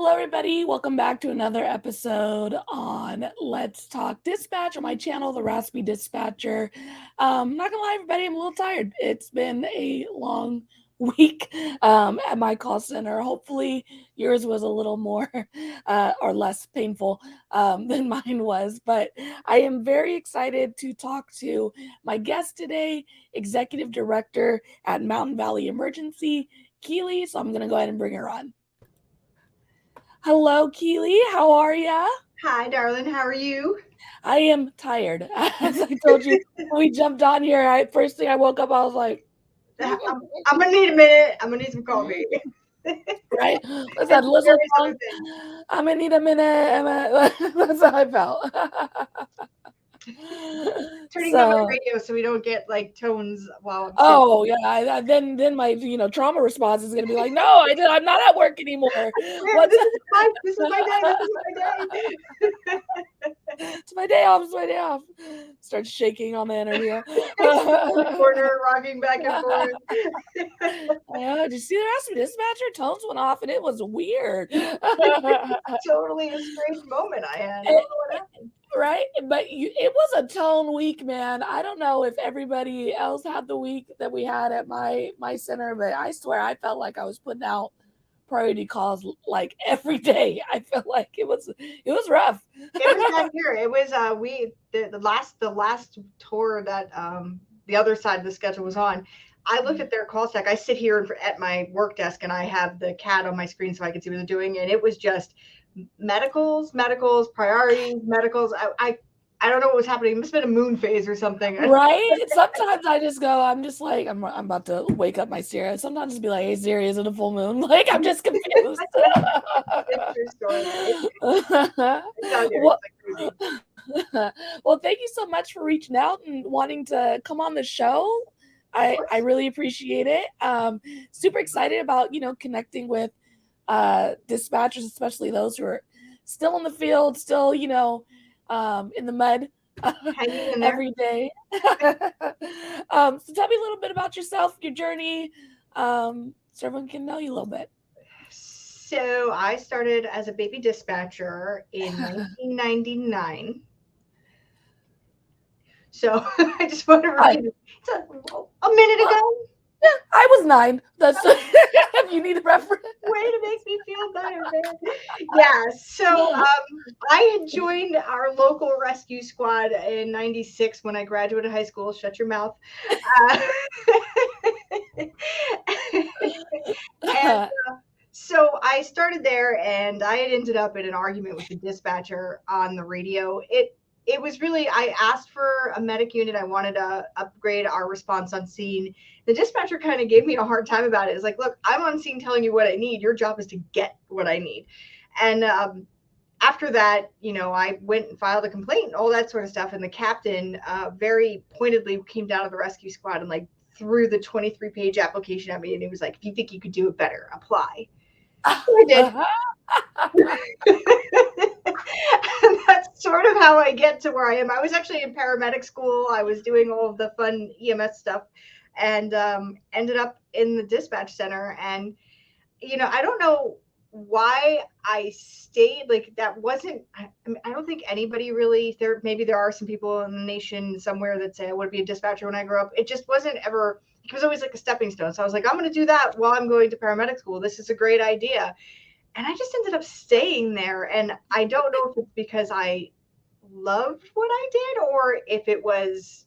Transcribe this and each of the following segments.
Hello, everybody. Welcome back to another episode on Let's Talk Dispatch on my channel, The Raspy Dispatcher. Not gonna lie, everybody, I'm a little tired. It's been a long week at my call center. Hopefully, yours was a little more or less painful than mine was. But I am very excited to talk to my guest today, Executive Director at Mountain Valley Emergency, Keely. So I'm gonna go ahead and bring her on. Hello, Keely. How are ya? Hi, darling. How are you? I am tired. As I told you when we jumped on here, first thing I woke up, I was like, I'm gonna need a minute. I'm gonna need some coffee. right? What's that? And Listen, various other things. I'm gonna need a minute. That's how I felt. Turning down my So, radio so we don't get like tones while I'm sitting. oh yeah, then my trauma response is gonna be like, no, I'm not at work anymore. What's This is my day. This is my day. it's my day off. It's my day off. Start shaking on the interview. In the corner, rocking back and forth. Did you see the rest of the dispatcher? Tones went off, and it was weird. Totally a strange moment I had. I don't know what happened. Right? But it was a tone week, man. I don't know if everybody else had the week that we had at my center, but I swear I felt like I was putting out priority calls like every day. I felt like it was rough. It was down here. It was the last tour that the other side of the schedule was on. I looked at their call stack. I sit here at my work desk and I have the CAD on my screen so I can see what they're doing. And it was just medicals, priorities, medicals. I don't know what was happening. It must have been a moon phase or something. Right? Sometimes I just go, I'm just like, I'm about to wake up my Siri. Sometimes just be like, hey Siri, is it a full moon? Like, I'm just confused. It's true story. It's out here. Well, It's like crazy. well, thank you so much for reaching out and wanting to come on the show. I really appreciate it. Super excited about, connecting with dispatchers, especially those who are still in the field, still, in the mud Hanging in there. every day. So tell me a little bit about yourself, your journey, so everyone can know you a little bit. So I started as a baby dispatcher in 1999. So I just want to repeat it. It's a minute ago. Yeah, I was 9. That's if you need a reference. Way to make me feel better, man. Yeah. So I had joined our local rescue squad in '96 when I graduated high school. Shut your mouth. Uh, and so I started there, and I had ended up in an argument with the dispatcher on the radio. It was really, I asked for a medic unit. I wanted to upgrade our response on scene. The dispatcher kind of gave me a hard time about it. It's like, look, I'm on scene telling you what I need. Your job is to get what I need. And after that, I went and filed a complaint and all that sort of stuff. And the captain very pointedly came down to the rescue squad and like threw the 23-page application at me. And he was like, if you think you could do it better, apply. So I did. And that's sort of how I get to where I am. I was actually in paramedic school. I was doing all of the fun EMS stuff and ended up in the dispatch center. And, I don't know why I stayed. Like, that wasn't, I don't think anybody really, maybe there are some people in the nation somewhere that say I want to be a dispatcher when I grow up. It just wasn't ever, it was always like a stepping stone. So I was like, I'm going to do that while I'm going to paramedic school. This is a great idea. And I just ended up staying there. And I don't know if it's because I loved what I did or if it was,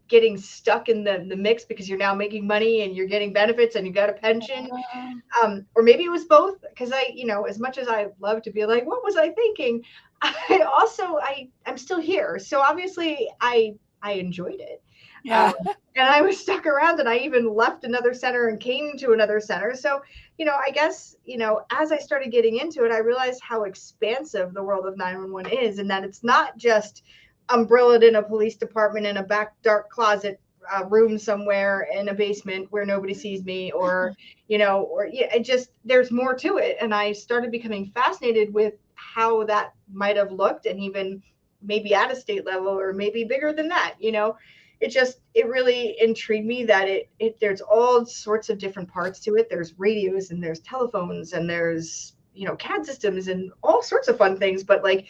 getting stuck in the mix because you're now making money and you're getting benefits and you got a pension. Or maybe it was both because as much as I love to be like, what was I thinking? I'm still here. So obviously I enjoyed it. Yeah. And I was stuck around and I even left another center and came to another center. So, I guess, as I started getting into it, I realized how expansive the world of 911 is and that it's not just umbrellaed in a police department in a back dark closet room somewhere in a basement where nobody sees me there's more to it. And I started becoming fascinated with how that might have looked and even maybe at a state level or maybe bigger than that, it really intrigued me that there's all sorts of different parts to it. There's radios and there's telephones and there's CAD systems and all sorts of fun things. But like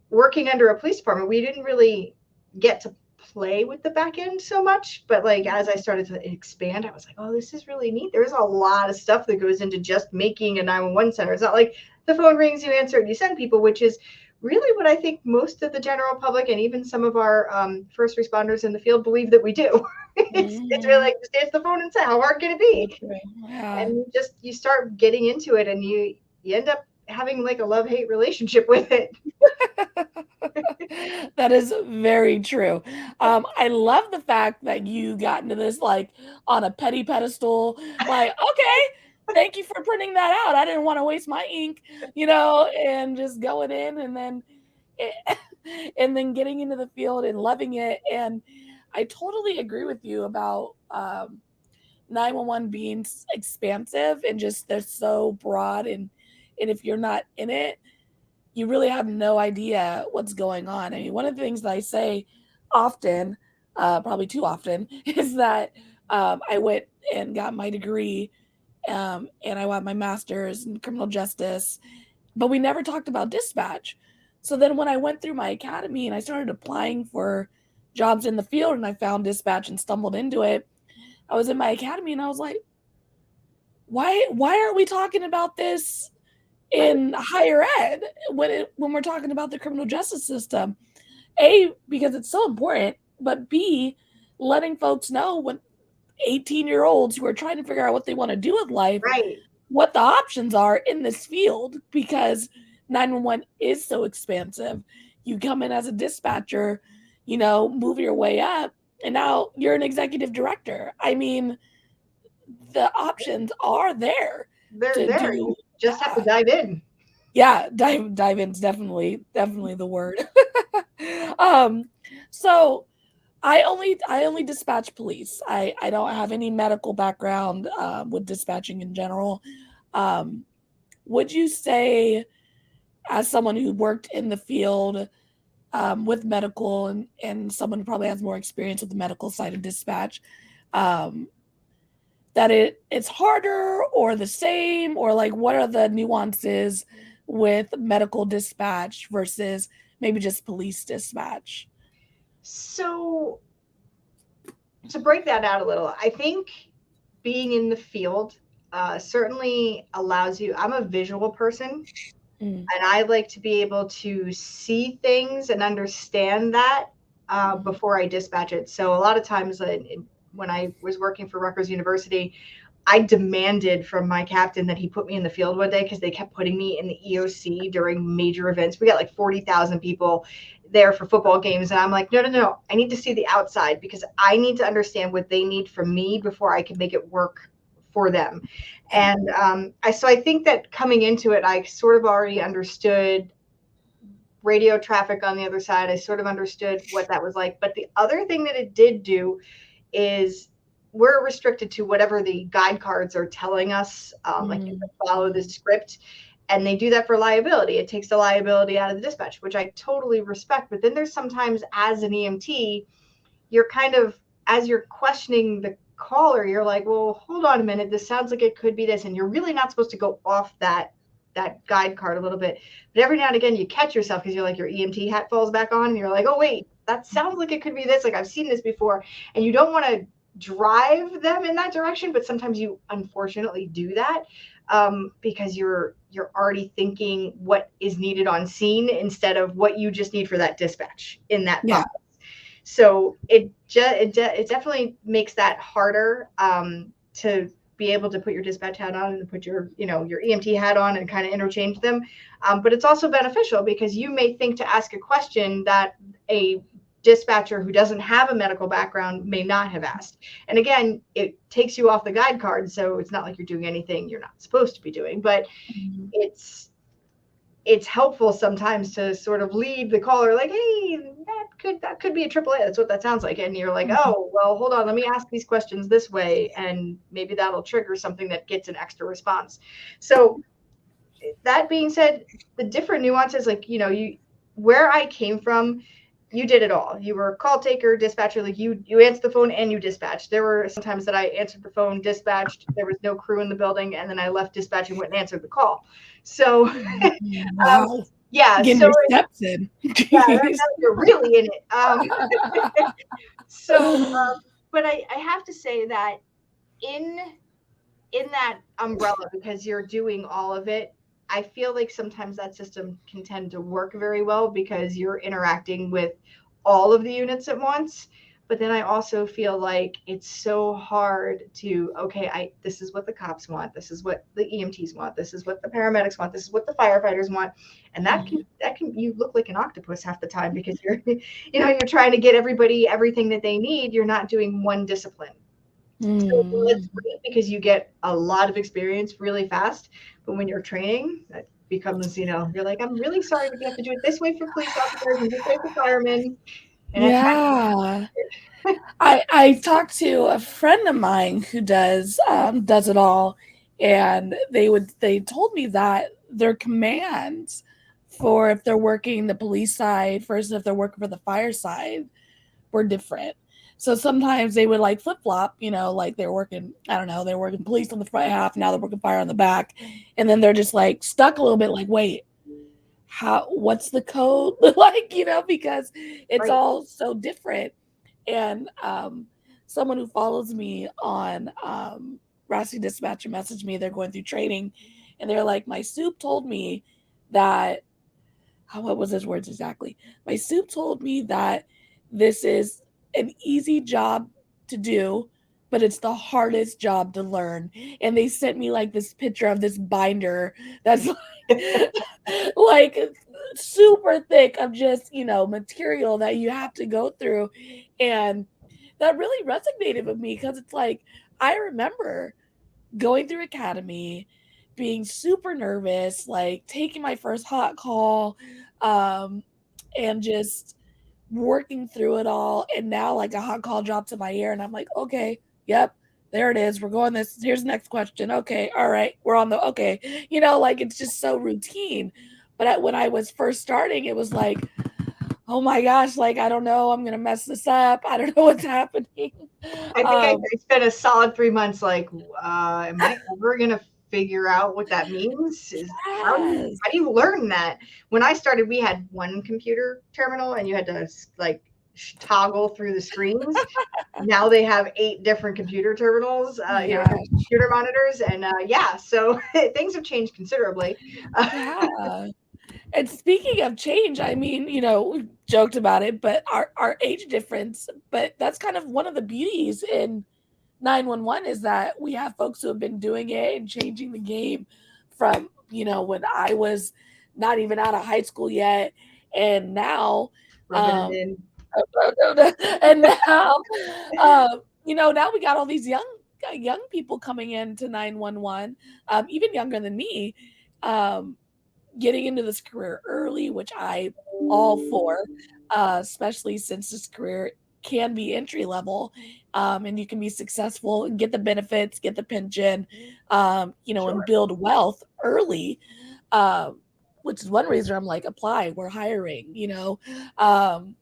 working under a police department, we didn't really get to play with the back end so much. But like as I started to expand, I was like, oh, this is really neat. There's a lot of stuff that goes into just making a 911 center. It's not like the phone rings, you answer it, you send people, which is really what I think most of the general public and even some of our first responders in the field believe that we do. It's really Mhm. like just answer the phone and say, how hard can it be? So true. Yeah. And you start getting into it, and you end up having like a love-hate relationship with it. That is very true. I love the fact that you got into this like on a petty pedestal. Like, okay, thank you for printing that out. I didn't want to waste my ink, and just going in and then and then getting into the field and loving it. And I totally agree with you about 911 being expansive and just they're so broad and if you're not in it, you really have no idea what's going on. I mean, one of the things that I say often, probably too often, is that I went and got my degree and I got my master's in criminal justice, but we never talked about dispatch. So then when I went through my academy and I started applying for jobs in the field and I found dispatch and stumbled into it, I was in my academy and I was like, why aren't we talking about this Right, in higher ed when we're talking about the criminal justice system? A, because it's so important, but B, letting folks know when 18-year-olds who are trying to figure out what they want to do with life, right. what the options are in this field, because 911 is so expansive. You come in as a dispatcher, move your way up, and now you're an executive director. I mean, the options are there They're to there. You do. just have to Yeah, dive in. yeah, dive in's definitely the word. um, so I only dispatch police. I don't have any medical background with dispatching in general. Um, would you say, as someone who worked in the field with medical and someone who probably has more experience with the medical side of dispatch, um, that it's harder or the same, or like what are the nuances with medical dispatch versus maybe just police dispatch? So to break that out a little, I think being in the field certainly allows you. I'm a visual person, Mm, and I like to be able to see things and understand that mhm, before I dispatch it. So a lot of times, when I was working for Rutgers University, I demanded from my captain that he put me in the field one day because they kept putting me in the EOC during major events. We got like 40,000 people there for football games. And I'm like, no, no, no. I need to see the outside because I need to understand what they need from me before I can make it work for them. yeah. And I think that coming into it, I sort of already understood radio traffic on the other side. I sort of understood what that was like. But the other thing that it did do is we're restricted to whatever the guide cards are telling us. Like you Mm, have to follow the mm, script, and they do that for liability. It takes the liability out of the dispatch, which I totally respect. But then there's sometimes as an EMT, you're kind of as you're questioning the caller, you're like, well, hold on a minute, this sounds like it could be this, and you're really not supposed to go off that guide card a little bit. But every now and again you catch yourself because you're like your EMT hat falls back on and you're like, oh wait, that sounds like it could be this, like I've seen this before. And you don't want to drive them in that direction, but sometimes you unfortunately do that because you're already thinking what is needed on scene instead of what you just need for that dispatch in that yeah. moment. So it definitely makes that harder to be able to put your dispatch hat on and put your EMT hat on and kind of interchange them. But it's also beneficial because you may think to ask a question that a dispatcher who doesn't have a medical background may not have asked. And again, it takes you off the guide card, so it's not like you're doing anything you're not supposed to be doing. But Mhm, it's it's helpful sometimes to sort of lead the caller like, hey, that could be a triple A. That's what that sounds like. And you're like, mhm, oh, well, hold on, let me ask these questions this way, and maybe that'll trigger something that gets an extra response. So that being said, the different nuances, like you where I came from, You did it all. You were a call taker, dispatcher, like you answered the phone and you dispatched. There were sometimes that I answered the phone, dispatched, there was no crew in the building, and then I left dispatch and went and answered the call. So Wow. yeah, Getting so your steps in. yeah, Jeez. now you're really in it. So but I have to say that in in that umbrella, because you're doing all of it, I feel like sometimes that system can tend to work very well because you're interacting with all of the units at once. But then I also feel like it's so hard to, okay, I this is what the cops want, this is what the EMTs want, this is what the paramedics want, this is what the firefighters want. And that can you look like an octopus half the time because you're you're trying to get everybody everything that they need. You're not doing one discipline. So it's Mm. great because you get a lot of experience really fast. But when you're training, that becomes, you're like, I'm really sorry, but you have to do it this way for police officers and this way for firemen. And it Yeah. I talked to a friend of mine who does it all, and they told me that their commands for if they're working the police side versus if they're working for the fire side were different. So sometimes they would like flip flop, like they're working, I don't know, they're working police on the front half, now they're working fire on the back, and then they're just like stuck a little bit, like, wait, what's the code? Like, because it's right. all so different. And someone who follows me on Rossi Dispatcher messaged me. They're going through training, and they're like, "My soup told me that." What was his words exactly? My soup told me that this is an easy job to do, but it's the hardest job to learn. And they sent me like this picture of this binder that's like super thick of just, material that you have to go through. And that really resonated with me because it's like, I remember going through academy, being super nervous, like taking my first hot call, um, and just working through it all. And now, like, a hot call drops in my ear, and I'm like, okay, yep, there it is. We're going this. Here's the next question. Okay, all right, we're on the okay. Like it's just so routine. But when I was first starting, it was like, oh my gosh, like I don't know, I'm gonna mess this up. I don't know what's happening. I think I Um, spent a solid 3 months like, am I ever gonna figure out what that means? Is yes. how do you learn that? When I started, we had one computer terminal and you had to like toggle through the screens. Now they have 8 different computer terminals, Yeah. computer monitors, and yeah, so things have changed considerably. Yeah. And speaking of change, I mean, we joked about it, but our age difference, but that's kind of one of the beauties in 911 is that we have folks who have been doing it and changing the game from, when I was not even out of high school yet. And now, Rubbing it um, in. and now, now we got all these young people coming into 911, even younger than me, um, getting into this career early, which I all for, especially since this career can be entry level, and you can be successful and get the benefits, get the pension, and Sure. build wealth early. Um, which is one reason I'm like, apply, we're hiring, Um,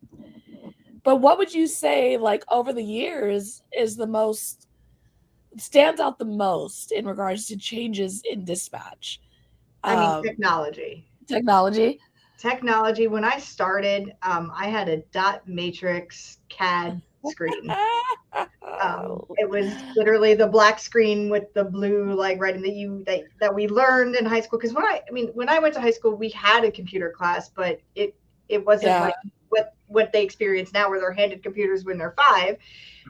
but what would you say, like over the years, is the most stands out the most in regards to changes in dispatch? I mean, Um, technology. technology. Technology. When I started, I had a dot matrix CAD screen. It was literally the black screen with the blue like writing that we learned in high school. Because when I went to high school, we had a computer class, but it wasn't Yeah. like what they experience now, where they're handed computers when they're 5.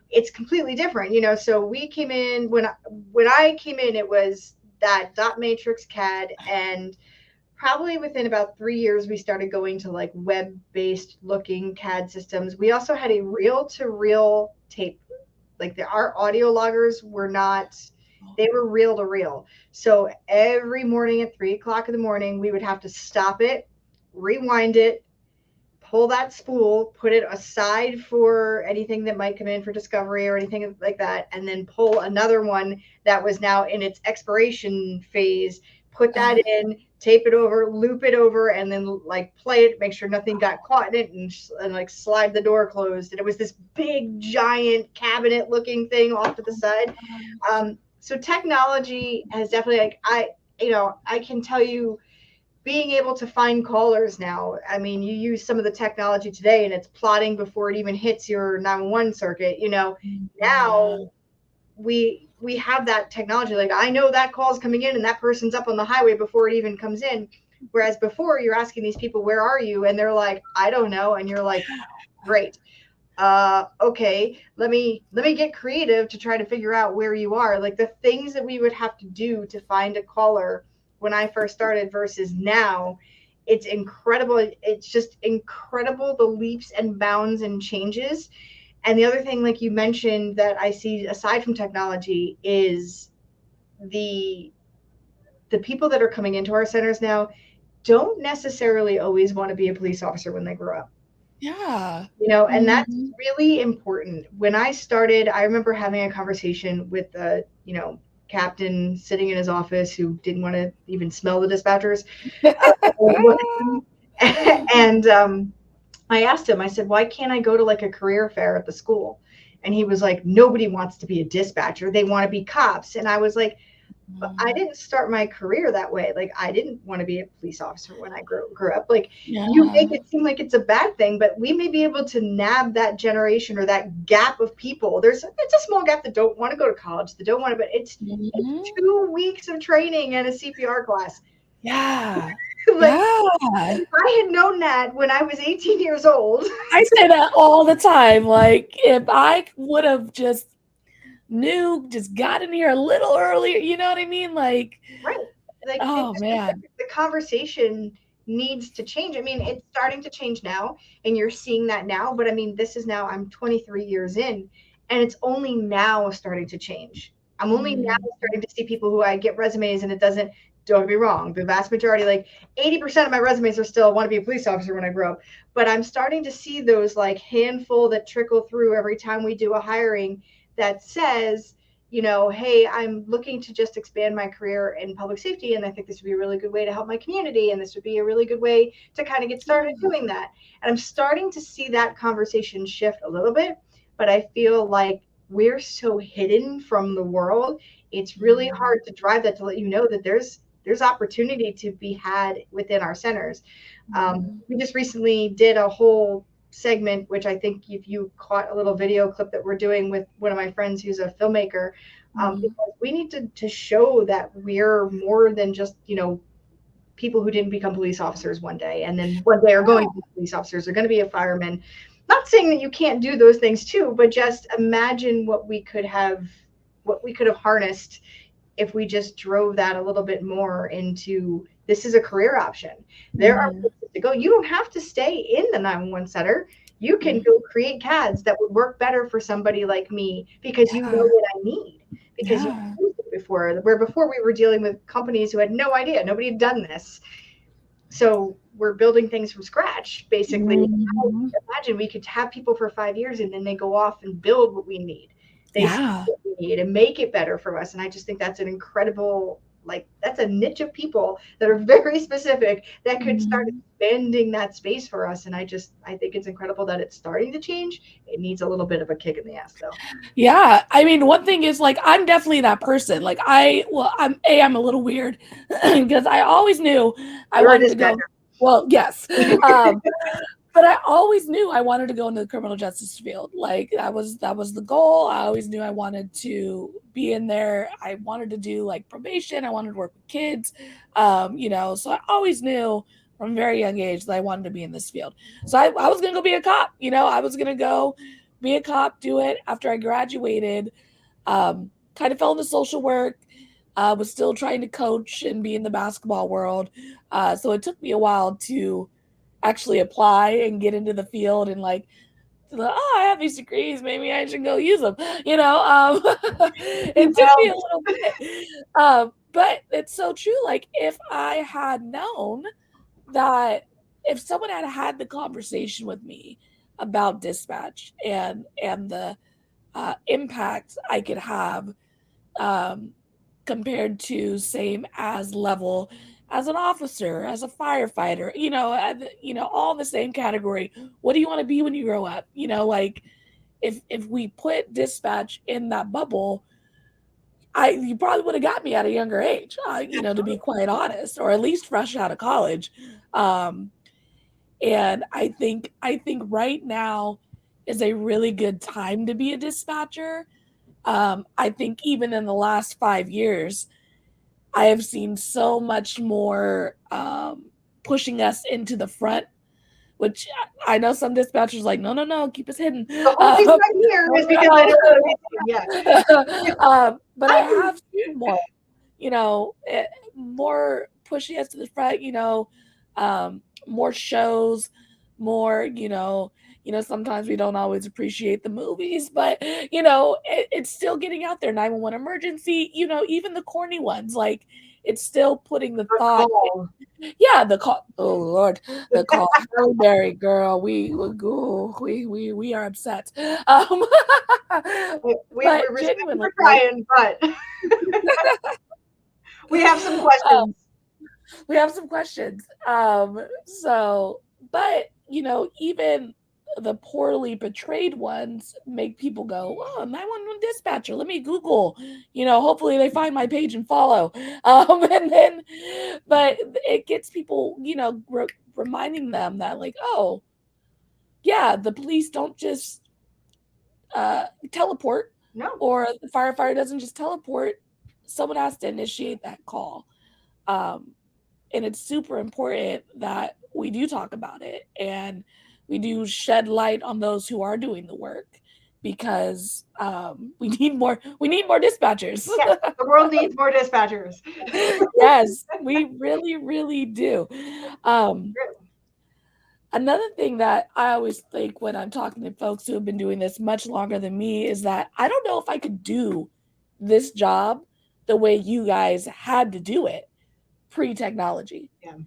It's completely different, So we came in when I came in, it was that dot matrix CAD, and probably within about 3 years, we started going to like web based looking CAD systems. We also had a reel to reel tape, like our audio loggers were not, they were reel to reel. So every morning at 3 o'clock in the morning, we would have to stop it, rewind it, pull that spool, put it aside for anything that might come in for discovery or anything like that, and then pull another one that was now in its expiration phase, put that in, tape it over, loop it over, and then like play it, make sure nothing got caught in it, and like slide the door closed. And it was this big, giant cabinet looking thing off to the side. So technology has definitely, like, I can tell you, being able to find callers now. I mean, you use some of the technology today, and it's plotting before it even hits your 911 circuit. Now Yeah. we have that technology. Like, I know that call's coming in and that person's up on the highway before it even comes in. Whereas before, you're asking these people, where are you? And they're like, I don't know. And you're like, great. Okay, let me get creative to try to figure out where you are. Like, the things that we would have to do to find a caller when I first started versus now, it's incredible. It's just incredible, the leaps and bounds and changes. And the other thing, like you mentioned, that I see aside from technology is the the people that are coming into our centers now don't necessarily always want to be a police officer when they grow up. Yeah. And that's Mhm. really important. When I started, I remember having a conversation with a, captain sitting in his office who didn't want to even smell the dispatchers. And I asked him, I said, why can't I go to like a career fair at the school? And he was like, nobody wants to be a dispatcher. They want to be cops. And I was like, but I didn't start my career that way. Like, I didn't want to be a police officer when I grew up. Like, you make Yeah. it seem like it's a bad thing, but we may be able to nab that generation or that gap of people. It's a small gap that don't want to go to college, that don't want to, but it's Mhm. 2 weeks of training and a CPR class. Yeah. Like, Yeah. if I had known that when I was 18 years old. I say that all the time. Like, if I would have just got in here a little earlier, you know what I mean? Like, Right. Like, oh man. the conversation needs to change. I mean, it's starting to change now, and you're seeing that now. But I mean, this is now, I'm 23 years in, and it's only now starting to change. I'm only now Mm, starting to see people who I get resumes, and it doesn't, don't get me wrong, the vast majority, like 80% of my resumes are still want to be a police officer when I grow up. But I'm starting to see those like handful that trickle through every time we do a hiring that says, hey, I'm looking to just expand my career in public safety, and I think this would be a really good way to help my community, and this would be a really good way to kind of get started yeah. doing that. And I'm starting to see that conversation shift a little bit, but I feel like we're so hidden from the world. It's really Mm, hard to drive that, to let you know that there's opportunity to be had within our centers. mhm, We just recently did a whole segment, which I think if you caught a little video clip that we're doing with one of my friends who's a filmmaker, mhm. because we need to show that we're more than just, people who didn't become police officers one day and then one day are going to be police officers, are going to be a fireman. Not saying that you can't do those things too, but just imagine what we could have harnessed if we just drove that a little bit more into, this is a career option. There are Mhm. places to go. You don't have to stay in the 911 center. You can Mhm. go create CADs that would work better for somebody like me because you know Yeah. what I need, because you've Yeah. used it before. Where before we were dealing with companies who had no idea, nobody had done this. So we're building things from scratch, basically. Now, Mhm. imagine we could have people for 5 years and then they go off and build what we need. They see Yeah. what we need and make it better for us. And I just think that's an incredible, like, that's a niche of people that are very specific that could start Mhm. expanding that space for us. And I think it's incredible that it's starting to change. It needs a little bit of a kick in the ass, though. Yeah, I mean, one thing is like I'm definitely that person. Like I'm a little weird because I always knew I You're a wanted to go. dispatcher. Well, yes, um, but I always knew I wanted to go into the criminal justice field. Like that was the goal. I always knew I wanted to be in there. I wanted to do like probation. I wanted to work with kids. So I always knew from a very young age that I wanted to be in this field. So I was gonna go be a cop. I was gonna go be a cop, do it after I graduated. Kind of fell into social work. Was still trying to coach and be in the basketball world. So it took me a while to actually apply and get into the field and like, oh, I have these degrees, maybe I should go use them. It took me a Well, little bit, but it's so true. Like if I had known that, if someone had had the conversation with me about dispatch and the impact I could have, um, compared to same as level as an officer, as a firefighter, all the same category. What do you want to be when you grow up? Like if we put dispatch in that bubble, you probably would have got me at a younger age, to be quite honest, or at least fresh out of college. Um, and I think right now is a really good time to be a dispatcher. I think even in the last 5 years, I have seen so much more pushing us into the front, which I know some dispatchers like, no, no, no, keep us hidden. The whole reason I'm here is because I don't know anything. Yeah. But I I can. have seen more, more pushing us to the front, more shows, more, sometimes we don't always appreciate the movies, but, it's still getting out there. 911 emergency, even the corny ones, like it's still putting the thought. Recall. Yeah, the call. Oh Lord, the call. Halle Berry, girl, we are upset. Um, We but respect you genuinely, for like, trying, but we have some um, questions. we have some questions. But even the poorly portrayed ones make people go, "Oh, 911 dispatcher. Let me Google." Hopefully they find my page and follow. And then, but it gets people, reminding them that, like, oh, yeah, the police don't just teleport, No, or the firefighter doesn't just teleport. Someone has to initiate that call. Um, and it's super important that we do talk about it and we do shed light on those who are doing the work, because we need more dispatchers. yeah, the world needs more dispatchers. Yes, we really, really do. um, Another thing that I always think when I'm talking to folks who have been doing this much longer than me is that I don't know if I could do this job the way you guys had to do it pre-technology. Yeah,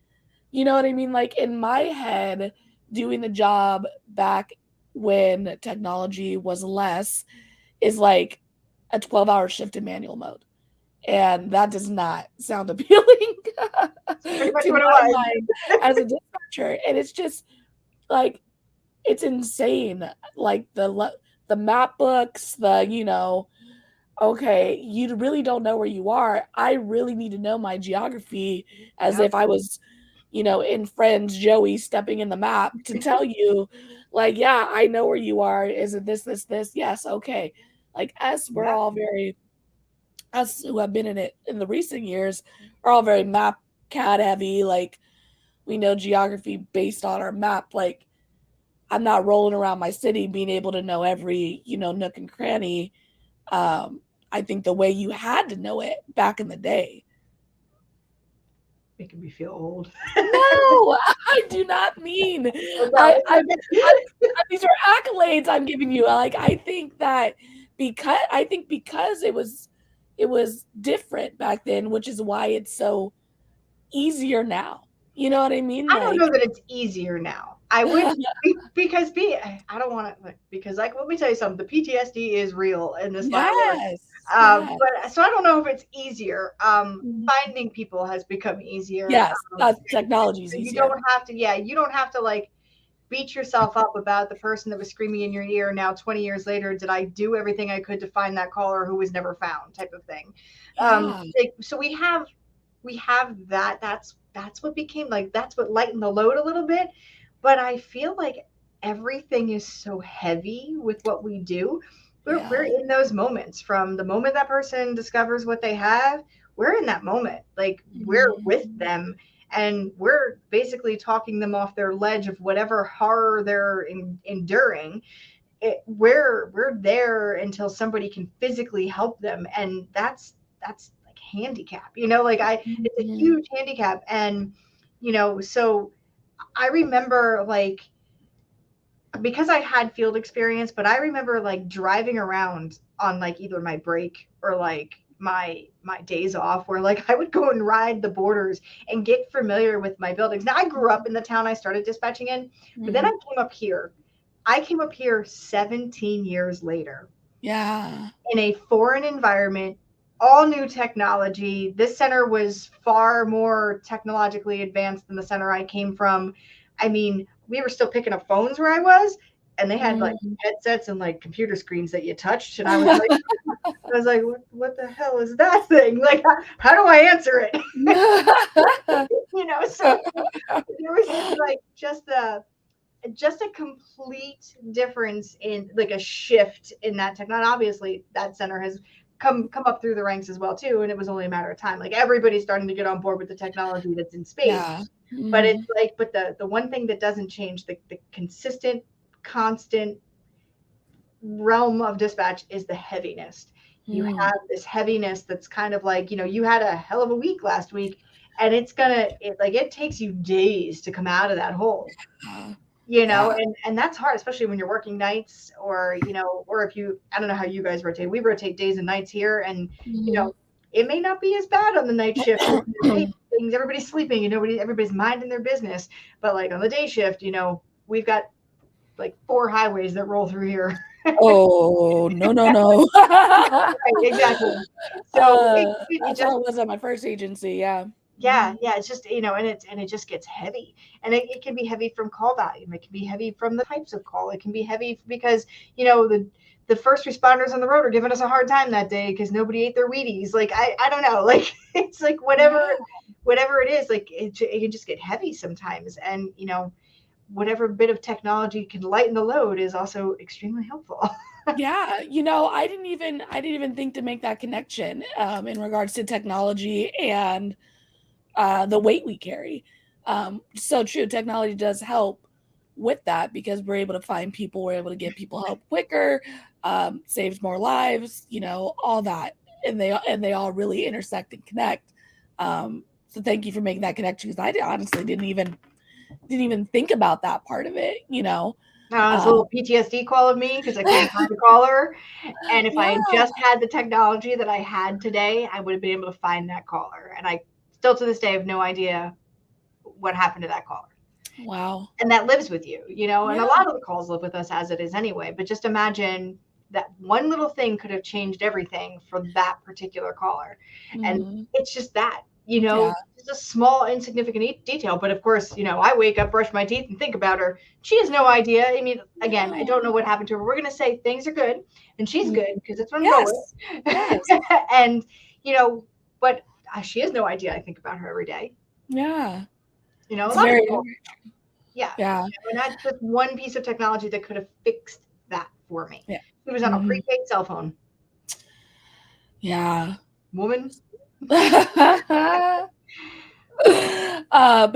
You know what I mean? Like in my head, doing the job back when technology was less is like a 12-hour shift in manual mode. And that does not sound appealing that's pretty much to what it my was. mind as a dispatcher. And it's just like, it's insane. Like the map books, okay, you really don't know where you are. I really need to know my geography as Yep, if I was, in Friends, Joey stepping in the map to tell you, like, yeah, I know where you are. Is it this, this, this? Yes, okay. Like yep, us who have been in it in the recent years are all very map cat heavy. Like we know geography based on our map. Like I'm not rolling around my city being able to know every, nook and cranny. I think the way you had to know it back in the day. making me feel old. No, I do not mean. But no, I, it's I, okay. these are accolades I'm giving you. Like I think because it was different back then, which is why it's so easier now. You know what I mean? I don't know Like, that it's easier now. I would because I don't want to like because like let me tell you something. The PTSD is real in this line of work. yes, yes, But so I don't know if it's easier. mhm, Finding people has become easier. yes. Technology is You easier. don't have to. Yeah, you don't have to like beat yourself up about the person that was screaming in your ear. Now, 20 years later, did I do everything I could to find that caller who was never found? Type of thing. Yeah, So we have that. That's what became like that's what lightened the load a little bit. But I feel like everything is so heavy with what we do. We're yeah, in those moments from the moment that person discovers what they have. We're in that moment. Like we're with mhm, them and we're basically talking them off their ledge of whatever horror they're enduring. We're there until somebody can physically help them, and that's like handicap. Like it's a mhm, huge handicap, and so I remember like because I had field experience, but I remember like driving around on like either my break or like my days off where like I would go and ride the borders and get familiar with my buildings. Now I grew up in the town I started dispatching in, but then I mhm. came up here. I came up here 17 years later Yeah, in a foreign environment all new technology. This center was far more technologically advanced than the center I came from. I mean, we were still picking up phones where I was, and they had like Mm. headsets and like computer screens that you touched, and I was like, what the hell is that thing? Like, how do I answer it? So there was just like just a complete difference in like a shift in that technology. Obviously, that center has come up through the ranks as well too, and it was only a matter of time. Like everybody's starting to get on board with the technology that's in space. Yeah. But it's Mhm. like, but the one thing that doesn't change, the consistent, constant realm of dispatch is the heaviness. You Mm. have this heaviness that's kind of like, you had a hell of a week last week, and it takes you days to come out of that hole. Yeah. And that's hard, especially when you're working nights, or if you, I don't know how you guys rotate. We rotate days and nights here, and you Mhm. know it may not be as bad on the night shift because hey, things, everybody's sleeping and everybody's minding their business. But like on the day shift, we've got like four highways that roll through here. Oh, no, no, no. Right, exactly. So it That's how just, it was at my first agency, yeah. yeah, Mhm. yeah, it's just, and it just gets heavy. And it can be heavy from call volume. It can be heavy from the types of call. It can be heavy because, the first responders on the road are giving us a hard time that day because nobody ate their Wheaties. Like, I don't know. Like, it's like Yeah. whatever it is, like, it can just get heavy sometimes. And, whatever bit of technology can lighten the load is also extremely helpful. Yeah, I didn't even think to make that connection, in regards to technology and, the weight we carry. So true, technology does help with that because we're able to find people, we're able to get people help quicker, saves more lives, all that, and they all really intersect and connect. So thank you for making that connection because I honestly didn't even think about that part of it. It's a Um, little PTSD call of me because I couldn't find the caller. And if I yeah, had just had the technology that I had today, I would have been able to find that caller. And I still to this day have no idea what happened to that caller. wow, And that lives with you, and a yeah. lot of the calls live with us as it is anyway. But just imagine that one little thing could have changed everything for that particular caller. And Mhm. it's just that, Yeah. just a small, insignificant detail. But of course, I wake up, brush my teeth, and think about her. She has no idea. I mean, again, I don't know what happened to her. We're going to say things are good, and she's Mm. good because that's what I'm going Yes. with. Yes. And, you know, but she has no idea I think about her every day. Yeah. A It's lot of very people, yeah, yeah. and that's just one piece of technology that could have fixed that for me. Yeah. He was on a Mhm. prepaid cell phone. Yeah. Woman. But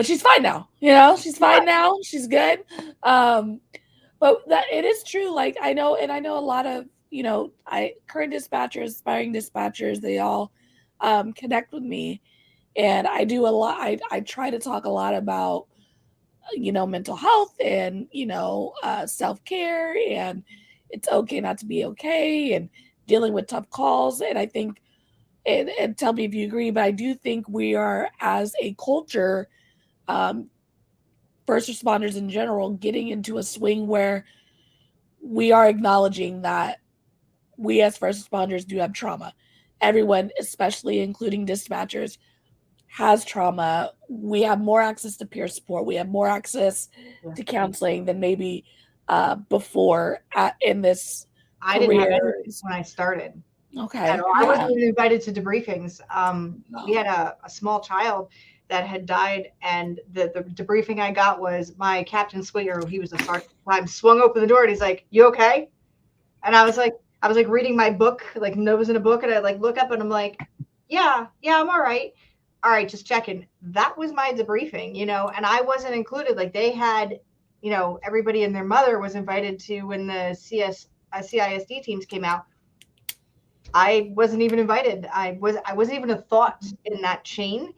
she's fine now, she's fine now, she's good. Um, but that it is true, like, I know a lot of, I current dispatchers, aspiring dispatchers, they all, connect with me, and I do a lot I try to talk a lot about, mental health and, self-care and it's okay not to be okay and dealing with tough calls. And I think, and tell me if you agree, but I do think we are, as a culture, um, first responders in general, getting into a swing where we are acknowledging that we as first responders do have trauma. Everyone, especially including dispatchers, has trauma. We have more access to peer support. We have more access Yeah. to counseling than maybe, before in this I didn't have career. anything when I started at Okay. all. I Yeah. wasn't even invited to debriefings. We No. had a small child that had died, and the debriefing I got was my Captain Squeaker, he was a sergeant at the time, swung open the door and he's like, "You okay?" And I was like reading my book, like nose in a book, and I like look up and I'm like, yeah, I'm all right. All right, just checking. That was my debriefing, and I wasn't included. Like they had, everybody and their mother was invited to when the CISD teams came out. I wasn't even invited. I wasn't even a thought in that chain.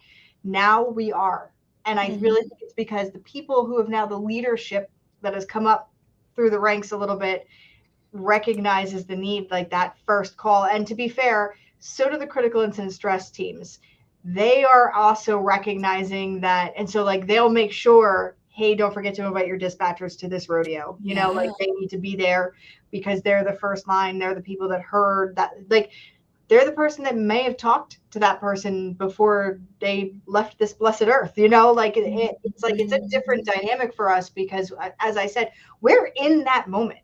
Now we are. And I really Mhm. think it's because the people who have now the leadership that has come up through the ranks a little bit recognizes the need, like that first call. And to be fair, so do the critical incident stress teams. They are also recognizing that, and so like they'll make sure, hey, don't forget to invite your dispatchers to this rodeo. Like Yeah. they need to be there because they're the first line. They're the people that heard that. Like they're the person that may have talked to that person before they left this blessed earth. You know, like it's like it's a different dynamic for us because, as I said, we're in that moment.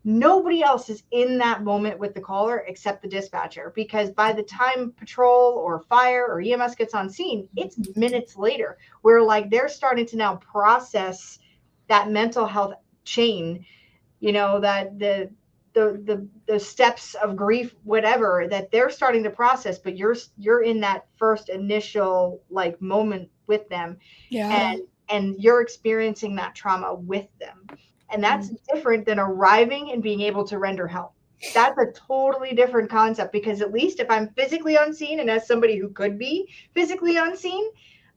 Nobody else is in that moment with the caller except the dispatcher, because by the time patrol or fire or EMS gets on scene, it's minutes later where like they're starting to now process that mental health chain, you know, that the steps of grief, whatever, that they're starting to process, but you're in that first initial like moment with them, Yeah. and you're experiencing that trauma with them. And that's Mm. different than arriving and being able to render help. That's a totally different concept, because at least if I'm physically on scene, and as somebody who could be physically on scene,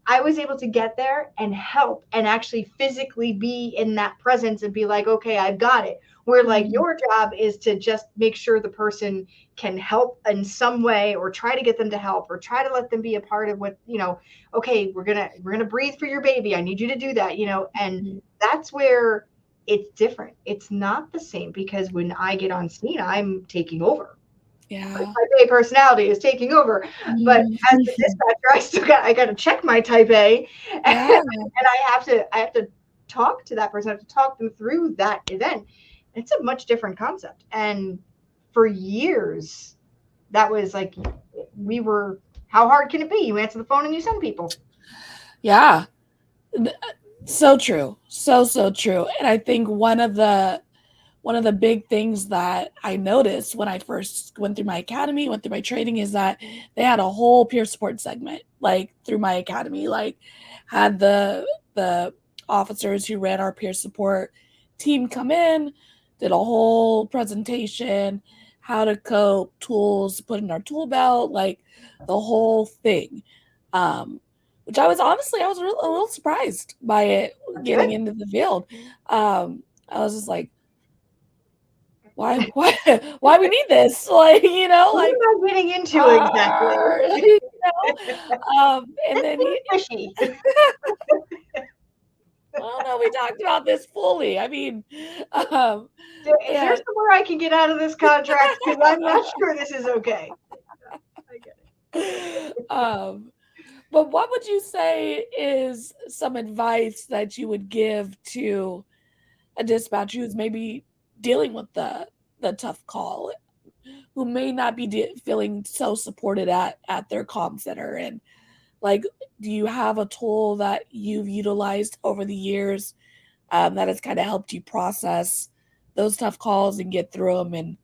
I was able to get there and help and actually physically be in that presence and be like, okay, I've got it. Where like Mm. your job is to just make sure the person can help in some way, or try to get them to help, or try to let them be a part of what, you know, okay, we're gonna breathe for your baby. I need you to do that, you know, and Mm. that's where it's different. It's not the same, because when I get on scene, I'm taking over. Like Yeah. type A personality is taking over. But Mm. as the dispatcher, I got to check my type A, and Yeah. I have to talk to that person. I have to talk them through that event. It's a much different concept. And for years, that was like we were. How hard can it be? You answer the phone and you send people. Yeah. So true. So true. And I think one of the big things that I noticed when I first went through my academy, went through my training, is that they had a whole peer support segment, like through my academy, like had the officers who ran our peer support team come in, did a whole presentation, how to cope, tools to put in our tool belt, like the whole thing. Um, which I was a little surprised by it That's getting good. into the field. I was just like, why why we need this, like, What like, am I getting into exactly? you and This then seems fishy. well, no, we talked about this fully. I mean, um Is there and somewhere I can get out of this contract? Because I'm not sure this is okay. I get um but what would you say is some advice that you would give to a dispatcher who's maybe dealing with the tough call, who may not be feeling so supported at their comm center? And like, do you have a tool that you've utilized over the years, that has kind of helped you process those tough calls and get through them? And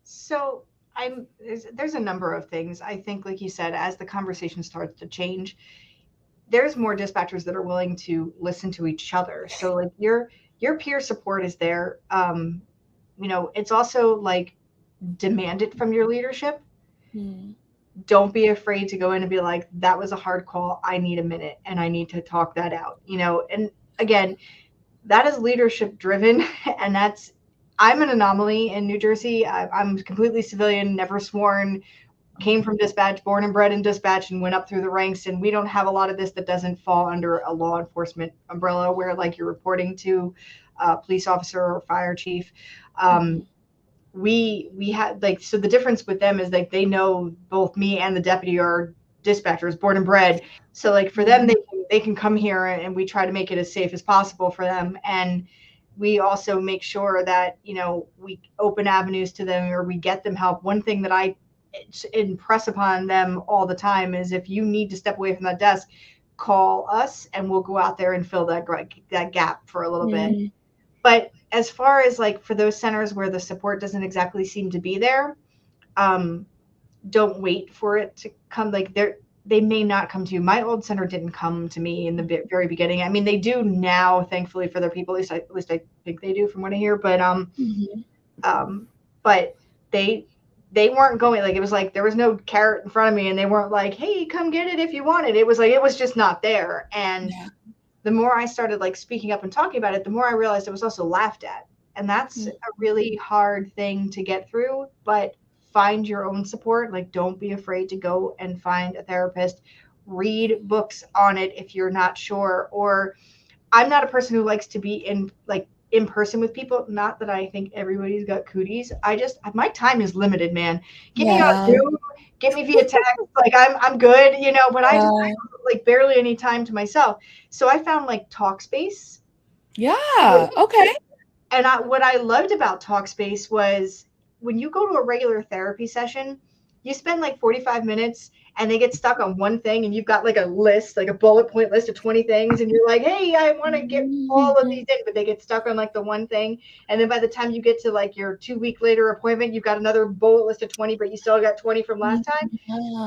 So there's a number of things. I think, like you said, as the conversation starts to change, there's more dispatchers that are willing to listen to each other. So like your peer support is there. You know, it's also like demand it from your leadership. mm, Don't be afraid to go in and be like, that was a hard call. I need a minute and I need to talk that out. You know, and again, that is leadership driven, and that's I'm an anomaly in New Jersey. I'm completely civilian, never sworn, came from dispatch, born and bred in dispatch, and went up through the ranks. And we don't have a lot of this that doesn't fall under a law enforcement umbrella, where like you're reporting to a police officer or fire chief. Um, mhm, we had like, so the difference with them is like they know both me and the deputy are dispatchers, born and bred. So like for them, mhm, they can come here, and we try to make it as safe as possible for them. And we also make sure that, you know, we open avenues to them, or we get them help. One thing that I impress upon them all the time is, if you need to step away from that desk, call us and we'll go out there and fill that gap for a little bit. mm, But as far as like for those centers where the support doesn't exactly seem to be there, um, don't wait for it to come. Like they may not come to you. My old center didn't come to me in the very beginning. I mean, they do now, thankfully for their people. At least I think they do from what I hear. mhm, Um, but they they weren't going, like, it was like there was no carrot in front of me, and they weren't like, hey, come get it if you want it. It was like it was just not there. And yeah, the more I started like speaking up and talking about it, the more I realized it was also laughed at. And that's mm, a really hard thing to get through. But find your own support. Like, don't be afraid to go and find a therapist. Read books on it if you're not sure. Or I'm not a person who likes to be in like in person with people. Not that I think everybody's got cooties. My time is limited, man. Get me on Yeah. Zoom, get me via text. Like I'm good, but I Yeah. like barely any time to myself. So I found like Talkspace. Yeah. Okay. And what I loved about Talkspace was when you go to a regular therapy session, you spend like 45 minutes and they get stuck on one thing, and you've got like a list, like a bullet point list of 20 things, and you're like, hey, I want to get all of these in, but they get stuck on like the one thing. And then by the time you get to like your 2 week later appointment, you've got another bullet list of 20, but you still got 20 from last time.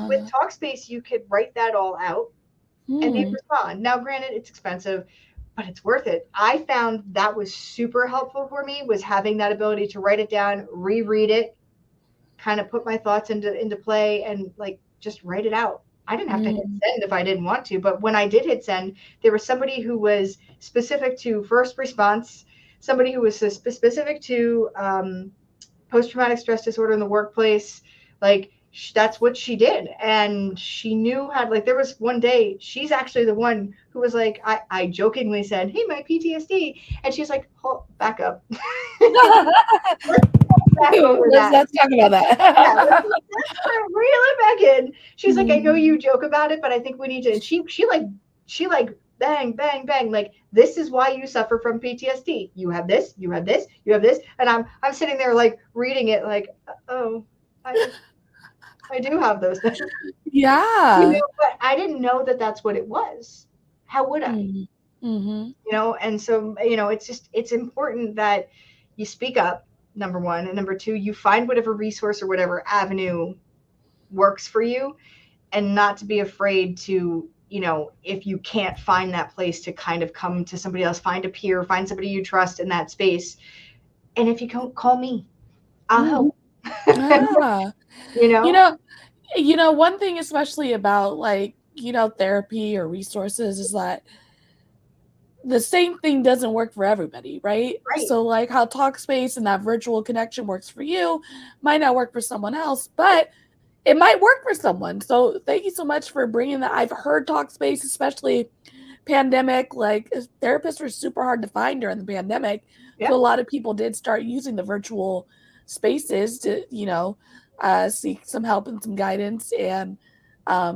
With Yeah. Talkspace, you could write that all out and they Hmm. respond. Now, granted, it's expensive, but it's worth it. I found that was super helpful for me, was having that ability to write it down, reread it, kind of put my thoughts into play, and like just write it out. I didn't have to hit Mm. send if I didn't want to, but when I did hit send, there was somebody who was specific to first response, somebody who was specific to post traumatic stress disorder in the workplace. Like that's what she did, and she knew how. Like there was one day, she's actually the one who was like, I jokingly said, "Hey, my PTSD," and she's like, "Hold, back up, let's go back over that." Let's talk about Yeah, let's, that. let's reel it back in. She's like, I know you Mm. joke about it, but I think we need to. And she like bang bang bang, like this is why you suffer from PTSD. You have this, you have this, you have this, and I'm sitting there like reading it, like, oh, I I do have those things, Yeah. but I didn't know that that's what it was. How would I? Mm. Hmm. And so it's important that you speak up, number one, and number two, you find whatever resource or whatever avenue works for you, and not to be afraid to, if you can't find that place, to kind of come to somebody else, find a peer, find somebody you trust in that space. And if you don't, call me, I'll Hmm. help. Yeah. you You know know, one thing especially about like, therapy or resources is that the same thing doesn't work for everybody, right? right. So like how Talkspace and that virtual connection works for you might not work for someone else, but it might work for someone. So thank you so much for bringing that. I've heard Talkspace, especially pandemic, like therapists were super hard to find during the pandemic. So a Yep. lot of people did start using the virtual spaces to, seek some help and some guidance. And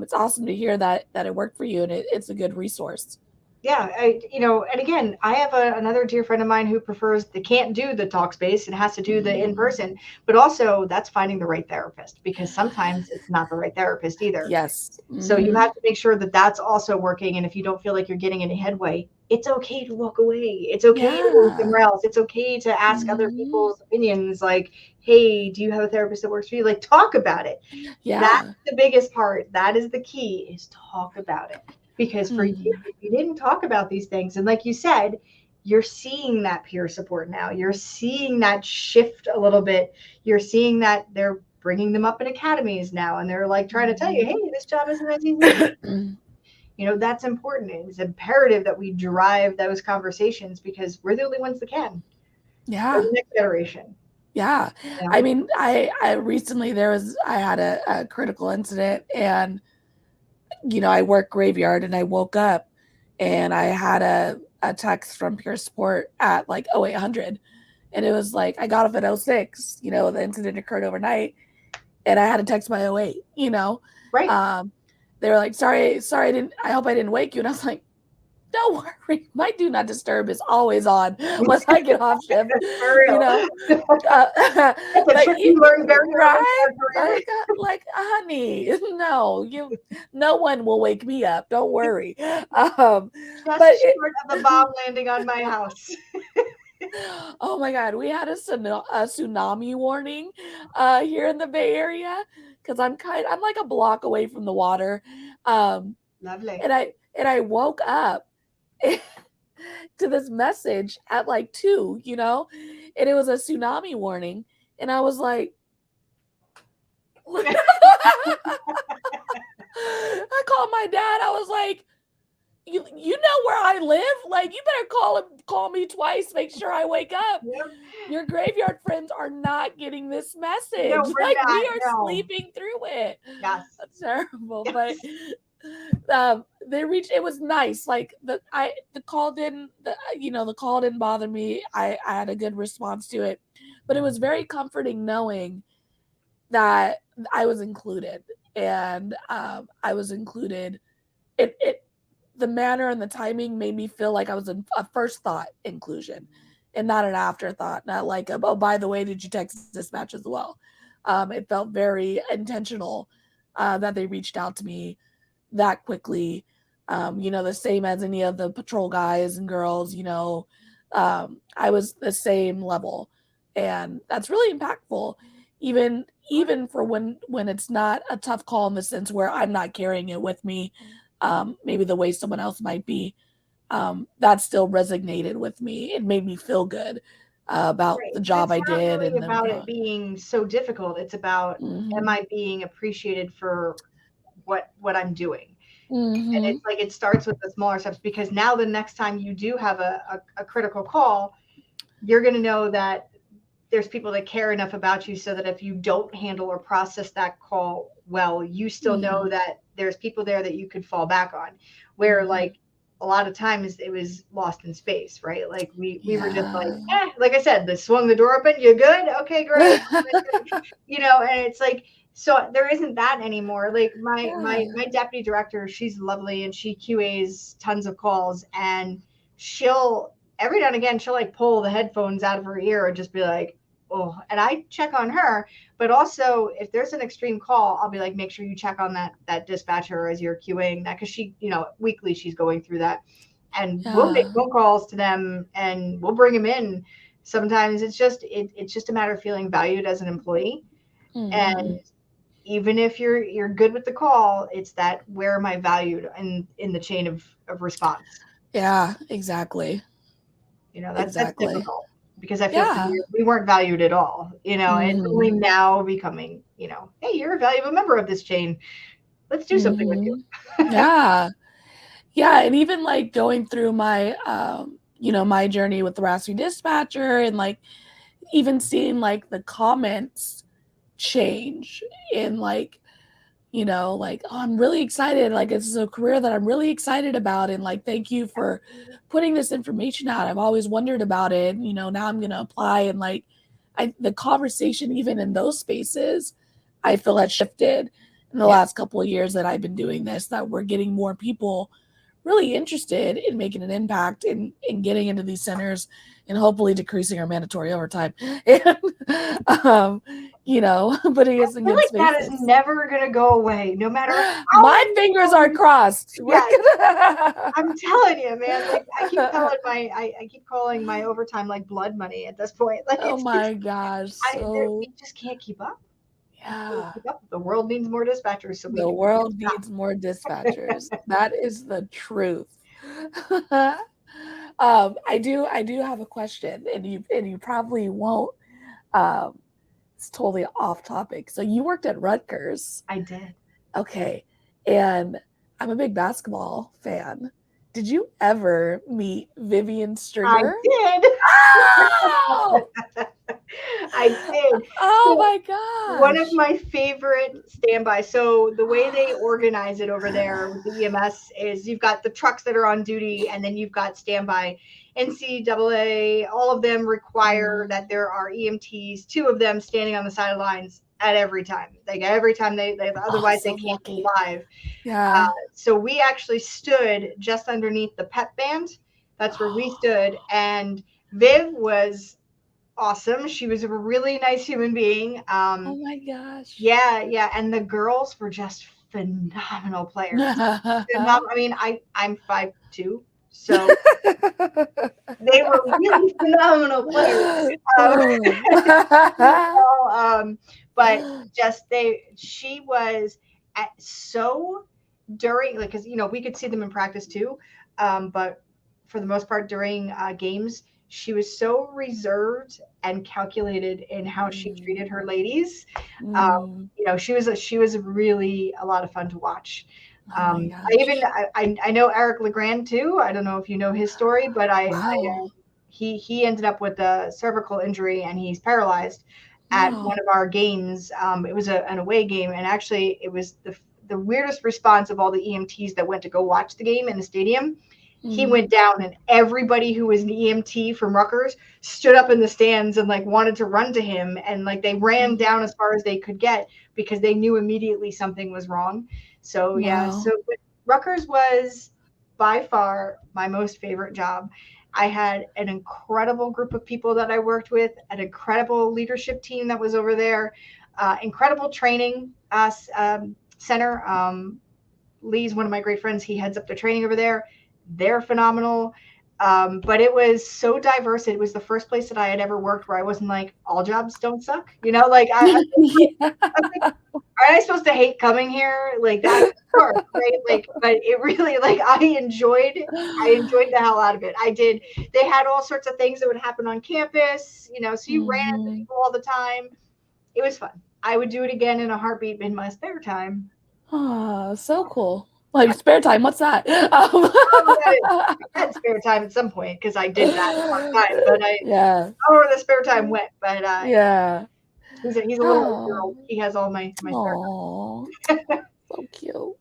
it's awesome to hear that it worked for you and it's a good resource. Yeah, and again, I have another dear friend of mine who prefers, they can't do the talk space and has to do the in Mm. person, but also that's finding the right therapist, because sometimes it's not the right therapist either. Yes. So you Hmm. have to make sure that that's also working. And if you don't feel like you're getting any headway, it's okay to walk away. It's okay to go Yeah. somewhere else. It's okay to ask other Hmm. people's opinions. Like, hey, do you have a therapist that works for you? Like, talk about it. That's Yeah. the biggest part. That is the key, is talk about it. Because for you, Mm. if you didn't talk about these things, and like you said, you're seeing that peer support now. You're seeing that shift a little bit. You're seeing that they're bringing them up in academies now, and they're like trying to tell you, hey, this job isn't as easy as that's important. It's imperative that we drive those conversations, because we're the only ones that can, for Yeah. the next generation. Yeah. You I know? mean, I recently I had a critical incident and, I work graveyard and I woke up and I had a text from peer support at like 0800. And it was like, I got off at 06, the incident occurred overnight and I had a text by 08, Right. um, they were like, sorry, I hope I didn't wake you. And I was like, don't worry, my do not disturb is always on once I get off shift, For you real. know. That's a Like trick you learned very early in right, our career. like honey, no, no one will wake me up, don't worry. But Just short of the bomb landing on my house. oh my god, we had a tsunami warning here in the Bay Area because I'm like a block away from the water. um Lovely. and I woke up to this message at like 2, and it was a tsunami warning. And I was like, I called my dad. I was like, you know where I live? Like, you better call me twice, make sure I wake up. Yep. Your graveyard friends are not getting this No, message. we're Like, not. we are No. sleeping through it. Yes. That's terrible. But Yes. They reached. It was nice. Like the call didn't. The call didn't bother me. I had a good response to it, but it was very comforting knowing that I was included, and I was included. It the manner and the timing made me feel like I was a first thought inclusion, and not an afterthought. Not like, oh, by the way, did you text dispatch as well? It felt very intentional that they reached out to me that quickly. The same as any of the patrol guys and girls, I was the same level. And that's really impactful, even for when it's not a tough call in the sense where I'm not carrying it with me, maybe the way someone else might be. That still resonated with me. It made me feel good about Right. the And job it's I not did really and about it being so difficult. It's about, am mm-hmm, I being appreciated for what I'm doing? And mm-hmm, it's like it starts with the smaller steps, because now the next time you do have a critical call, you're going to know that there's people that care enough about you so that if you don't handle or process that call well, you still know mm-hmm, that there's people there that you could fall back on. Where mm-hmm. like a lot of times it was lost in space, right? Like we were just like, Yeah. like I said, they swung the door open, you good? Okay, great. And it's like, so there isn't that anymore. Like my Yeah. deputy director, she's lovely and she QAs tons of calls, and she'll every now and again she'll like pull the headphones out of her ear and just be like, oh, and I check on her. But also if there's an extreme call, I'll be like, make sure you check on that dispatcher as you're queuing that, because she, weekly she's going through that, and we'll make Yeah. phone calls to them and we'll bring them in. Sometimes it's just a matter of feeling valued as an employee. Mhm. And even if you're good with the call, it's that, where am I valued in the chain of response? Yeah, exactly. That's Exactly. difficult, because I feel for Yeah. years we weren't valued at all. And it's only Mhm. now becoming, hey, you're a valuable member of this chain. Let's do something with you. Mhm. Yeah. Yeah, and even, like, going through my, my journey with the Raspberry Dispatcher and, like, even seeing, like, the comments change in, like, "Oh, I'm really excited, like, this is a career that I'm really excited about, and, like, thank you for putting this information out. I've always wondered about it, now I'm gonna apply," and, like, the conversation even in those spaces, I feel has shifted in the Yeah. last couple of years that I've been doing this, that we're getting more people really interested in making an impact in getting into these centers and hopefully decreasing our mandatory overtime and, putting us in I feel good like that is spaces. never gonna go away, no matter how My many fingers are times. crossed. We're Yeah, gonna. I'm telling you, man. Like I keep calling my overtime like blood money at this point. Like Oh it's just my gosh. So we just can't keep up. We can't yeah. keep up. The world needs more dispatchers, so The we can't world stop. needs more dispatchers. That is the truth. I do have a question, and you probably won't. Um, it's totally off topic. So you worked at Rutgers. I did. Okay. And I'm a big basketball fan. Did you ever meet Vivian I Stringer? did. Oh! I did. Oh So my one of gosh. my favorite standbys. So the way they organize it over there with the EMS is you've got the trucks that are on duty, and then you've got standby. NCAA, all of them require that Mm. there are EMTs, two of them standing on the sidelines at every time. Like every time they Oh, otherwise they so can't go lucky. live. Yeah. So we actually stood just underneath the pep band. That's where we stood. And Viv was awesome. She was a really nice human being. Oh my gosh. Yeah, yeah. And the girls were just phenomenal players. I mean, I'm 5'2", so they were really phenomenal players. Um, well, but just she was so during, like, because we could see them in practice too, but for the most part during games, she was so reserved and calculated in how she treated her Mm, ladies. um, mm. she was really a lot of fun to watch. Oh my I even gosh. I know Eric Legrand too. I don't know if you know his story, but Wow. he ended up with a cervical injury and he's paralyzed at one No. of our games. It was an away game, and actually it was the weirdest response of all the EMTs that went to go watch the game in the stadium. He Mhm. went down, and everybody who was an EMT from Rutgers stood up in the stands and like wanted to run to him, and like they ran Mhm. down as far as they could get because they knew immediately something was wrong. So yeah, so Wow. Rutgers was by far my most favorite job. I had an incredible group of people that I worked with, an incredible leadership team that was over there, incredible training center. Lee's one of my great friends. He heads up the training over there. They're phenomenal. But it was so diverse. It was the first place that I had ever worked where I wasn't like, all jobs don't suck. Like Yeah. I'm like, aren't I supposed to hate coming here? Like that's hard, right? Like, but it really like I enjoyed the hell out of it. I did. They had all sorts of things that would happen on campus, so you ran into Mhm. people all the time. It was fun. I would do it again in a heartbeat in my spare time. Oh, so cool. Like spare time, what's that? Oh, I had spare time at some point because I did that part time, but I Yeah. don't know where the spare time went. But Yeah. he's a little 8-year-old. Oh. He has all my spare Oh. time. So cute.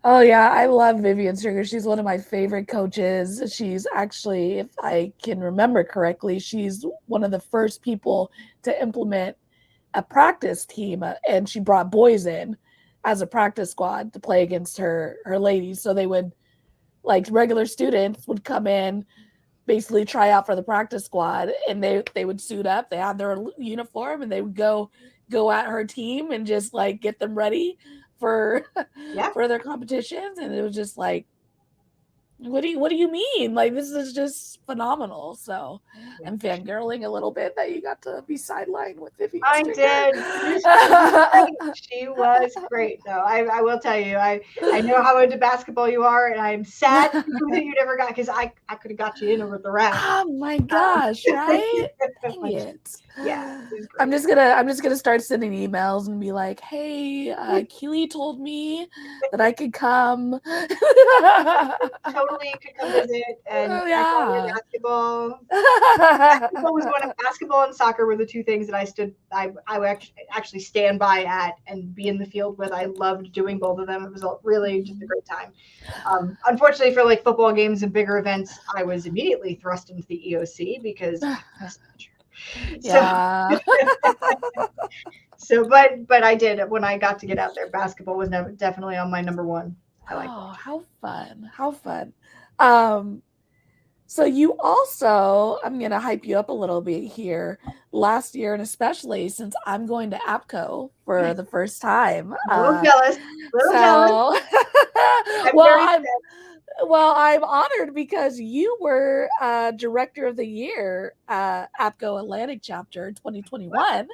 Oh yeah, I love Vivian Stringer. She's one of my favorite coaches. She's actually, if I can remember correctly, she's one of the first people to implement a practice team, and she brought boys in as a practice squad to play against her ladies. So they would, like, regular students would come in, basically try out for the practice squad, and they would suit up. They had their uniform, and they would go at her team and just like get them ready for Yeah. for their competitions. And it was just like, what do you mean? Like, this is just phenomenal. So Yeah. I'm fangirling a little bit that you got to be sidelined with Vivian I Stringer. did. She was great. She was great, though. I will tell you, I know how into basketball you are, and I'm sad that you never got because I could have got you in over the Rasp. Oh my gosh, right? Dang But it. yeah, it was I'm great. just gonna I'm just gonna start sending emails and be like, hey, Keely told me that I could come. Totally could come visit and Oh check on your yeah. basketball. Basketball was one of basketball and soccer were the two things that I would actually stand by at and be in the field with. I loved doing both of them. It was really just a great time. Unfortunately for like football games and bigger events, I was immediately thrust into the EOC because I'm a dispatcher. So Yeah. but I did when I got to get out there. Basketball was never definitely on my number one. I like Oh, watching. how fun. How fun. Um, so you also, I'm gonna hype you up a little bit here. Last year, and especially since I'm going to APCO for the first time. I'm a little jealous. Little jealous. So I'm well, very I'm sad. well, I'm honored because you were Director of the Year, APCO Atlantic Chapter in 2021.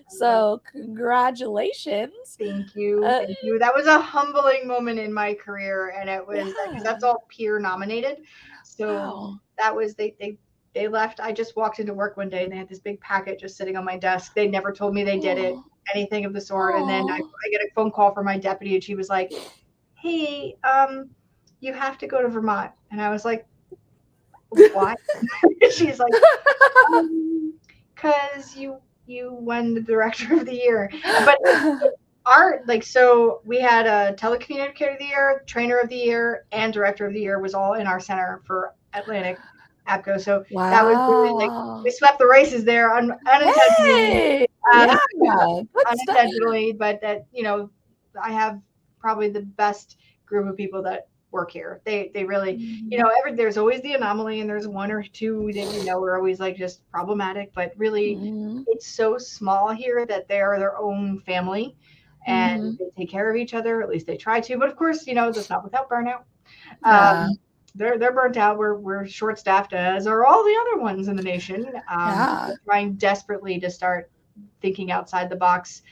So congratulations. Thank you. Uh, Thank you. That was a humbling moment in my career. And it was because yeah. that's all peer nominated. So Wow. that was, they left. I just walked into work one day and they had this big packet just sitting on my desk. They never told me they did it, Oh, anything of the sort. And then oh. I get a phone call from my deputy and she was like, hey, you have to go to Vermont. And I was like, why? She's like, because you won the director of the year. But our like so we had a telecommunicator of the year, trainer of the year, and director of the year was all in our center for Atlantic APCO. So that was really like we Wow. swept the races there unintentionally, Hey, uh, yeah, good stuff. unintentionally. But that I have probably the best group of people that work here. They really Mhm, there's always the anomaly and there's one or two that are always like just problematic. But really, mhm, it's so small here that they are their own family and mhm. they take care of each other. At least they try to. But of course, that's not without burnout. Yeah, They're burnt out. We're short staffed, as are all the other ones in the nation. yeah, We're trying desperately to start thinking outside the box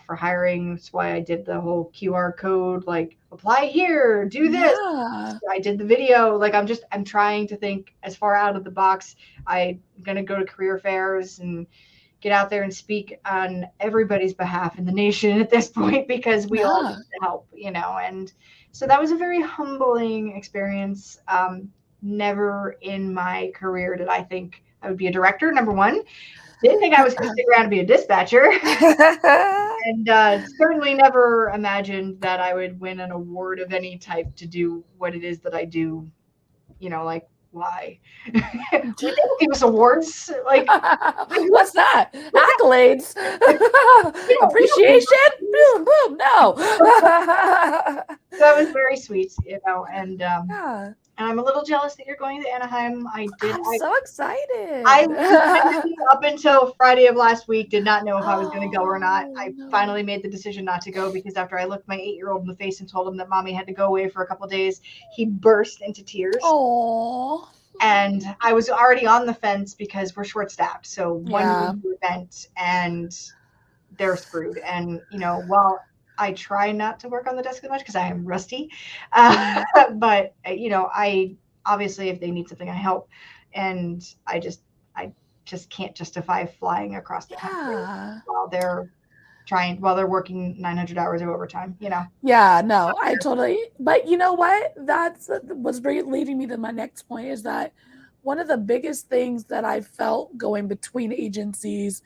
for hiring. That's why I did the whole QR code, like apply here, do this. yeah, I did the video. Like I'm trying to think as far out of the box. I'm gonna go to career fairs and get out there and speak on everybody's behalf in the nation at this point because we all yeah. need to help, and so that was a very humbling experience. Never in my career did I think I would be a director, number one. Didn't think I was going to stick around to be a dispatcher. And certainly never imagined that I would win an award of any type to do what it is that I do. Like, why? They don't give us awards. Like, What's that? Accolades? we don't give Appreciation? Boom, boom, no. So that was very sweet, and Yeah, I'm a little jealous that you're going to Anaheim. I'm so excited. I legitimately, up until Friday of last week, did not know if I was going to go or not. Oh, I no. finally made the decision not to go because after I looked my 8-year-old in the face and told him that mommy had to go away for a couple of days, he burst into tears. Oh. And I was already on the fence because we're short staffed. So one Yeah. new event and they're screwed. And, while I try not to work on the desk as much because I am rusty, but, I obviously, if they need something, I help. And I just can't justify flying across the country Yeah. while they're working 900 hours of overtime, Yeah, no, I totally. But you know what? That's what's leading me to my next point is that one of the biggest things that I felt going between agencies,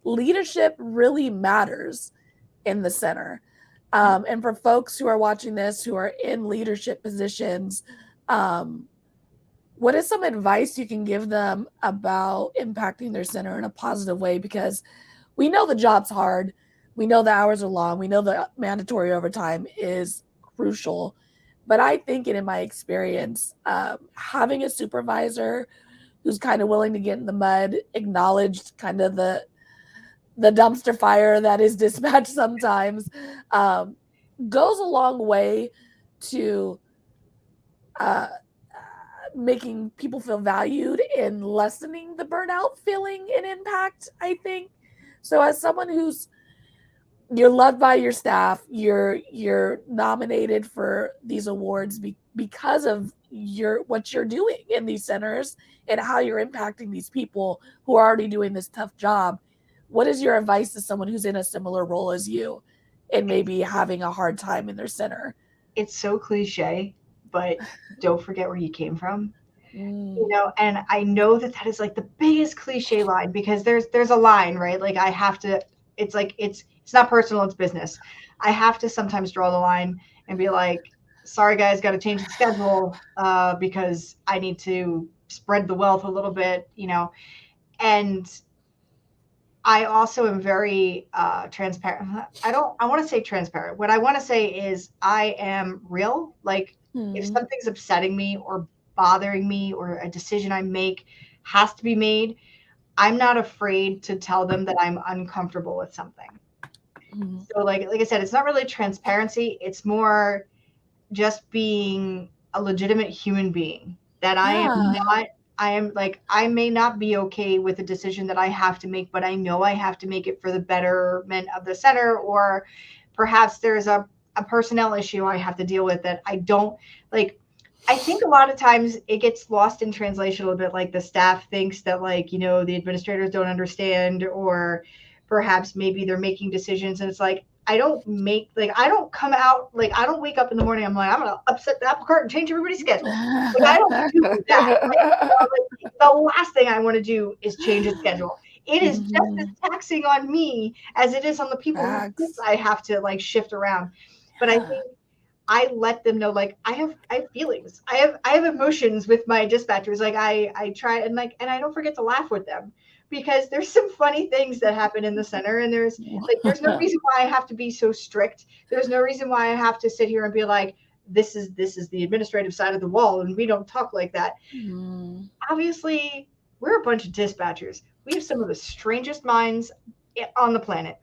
leadership really matters in the center. And for folks who are watching this who are in leadership positions, what is some advice you can give them about impacting their center in a positive way? Because we know the job's hard. We know the hours are long. We know the mandatory overtime is crucial. But I think, in my experience, having a supervisor who's kind of willing to get in the mud, acknowledge kind of the dumpster fire that is dispatch sometimes, goes a long way to uh, making people feel valued and lessening the burnout feeling and impact, I think. So as someone you're loved by your staff, you're nominated for these awards because of what you're doing in these centers and how you're impacting these people who are already doing this tough job. What is your advice to someone who's in a similar role as you and maybe having a hard time in their center? It's so cliche, but don't forget where you came from. Mm. And I know that is like the biggest cliche line because there's a line, right? Like I have to, it's like it's not personal, it's business. I have to sometimes draw the line and be like, sorry guys, got to change the schedule because I need to spread the wealth a little bit, and I also am very transparent. I want to say transparent. What I want to say is I am real. Like if Mm. something's upsetting me or bothering me or a decision I make has to be made, I'm not afraid to tell them that I'm uncomfortable with something. Mm. So like I said, it's not really transparency. It's more just being a legitimate human being that Yeah. I am like I may not be okay with a decision that I have to make, but I know I have to make it for the betterment of the center, or perhaps there's a personnel issue I have to deal with that I don't like. I think a lot of times it gets lost in translation a little bit, like the staff thinks that the administrators don't understand, or perhaps maybe they're making decisions and it's like I don't come out, like, I don't wake up in the morning, I'm like, I'm going to upset the apple cart and change everybody's schedule. Like, I don't do that. Like, the last thing I want to do is change a schedule. It is just as Mhm. taxing on me as it is on the people who Facts. I have to like shift around. But I Yeah. think I let them know, like, I have feelings. I have emotions with my dispatchers. Like I try and I don't forget to laugh with them because there's some funny things that happen in the center and there's no reason why I have to be so strict. There's no reason why I have to sit here and be like, this is the administrative side of the wall and we don't talk like that. Mm. Obviously, we're a bunch of dispatchers. We have some of the strangest minds on the planet.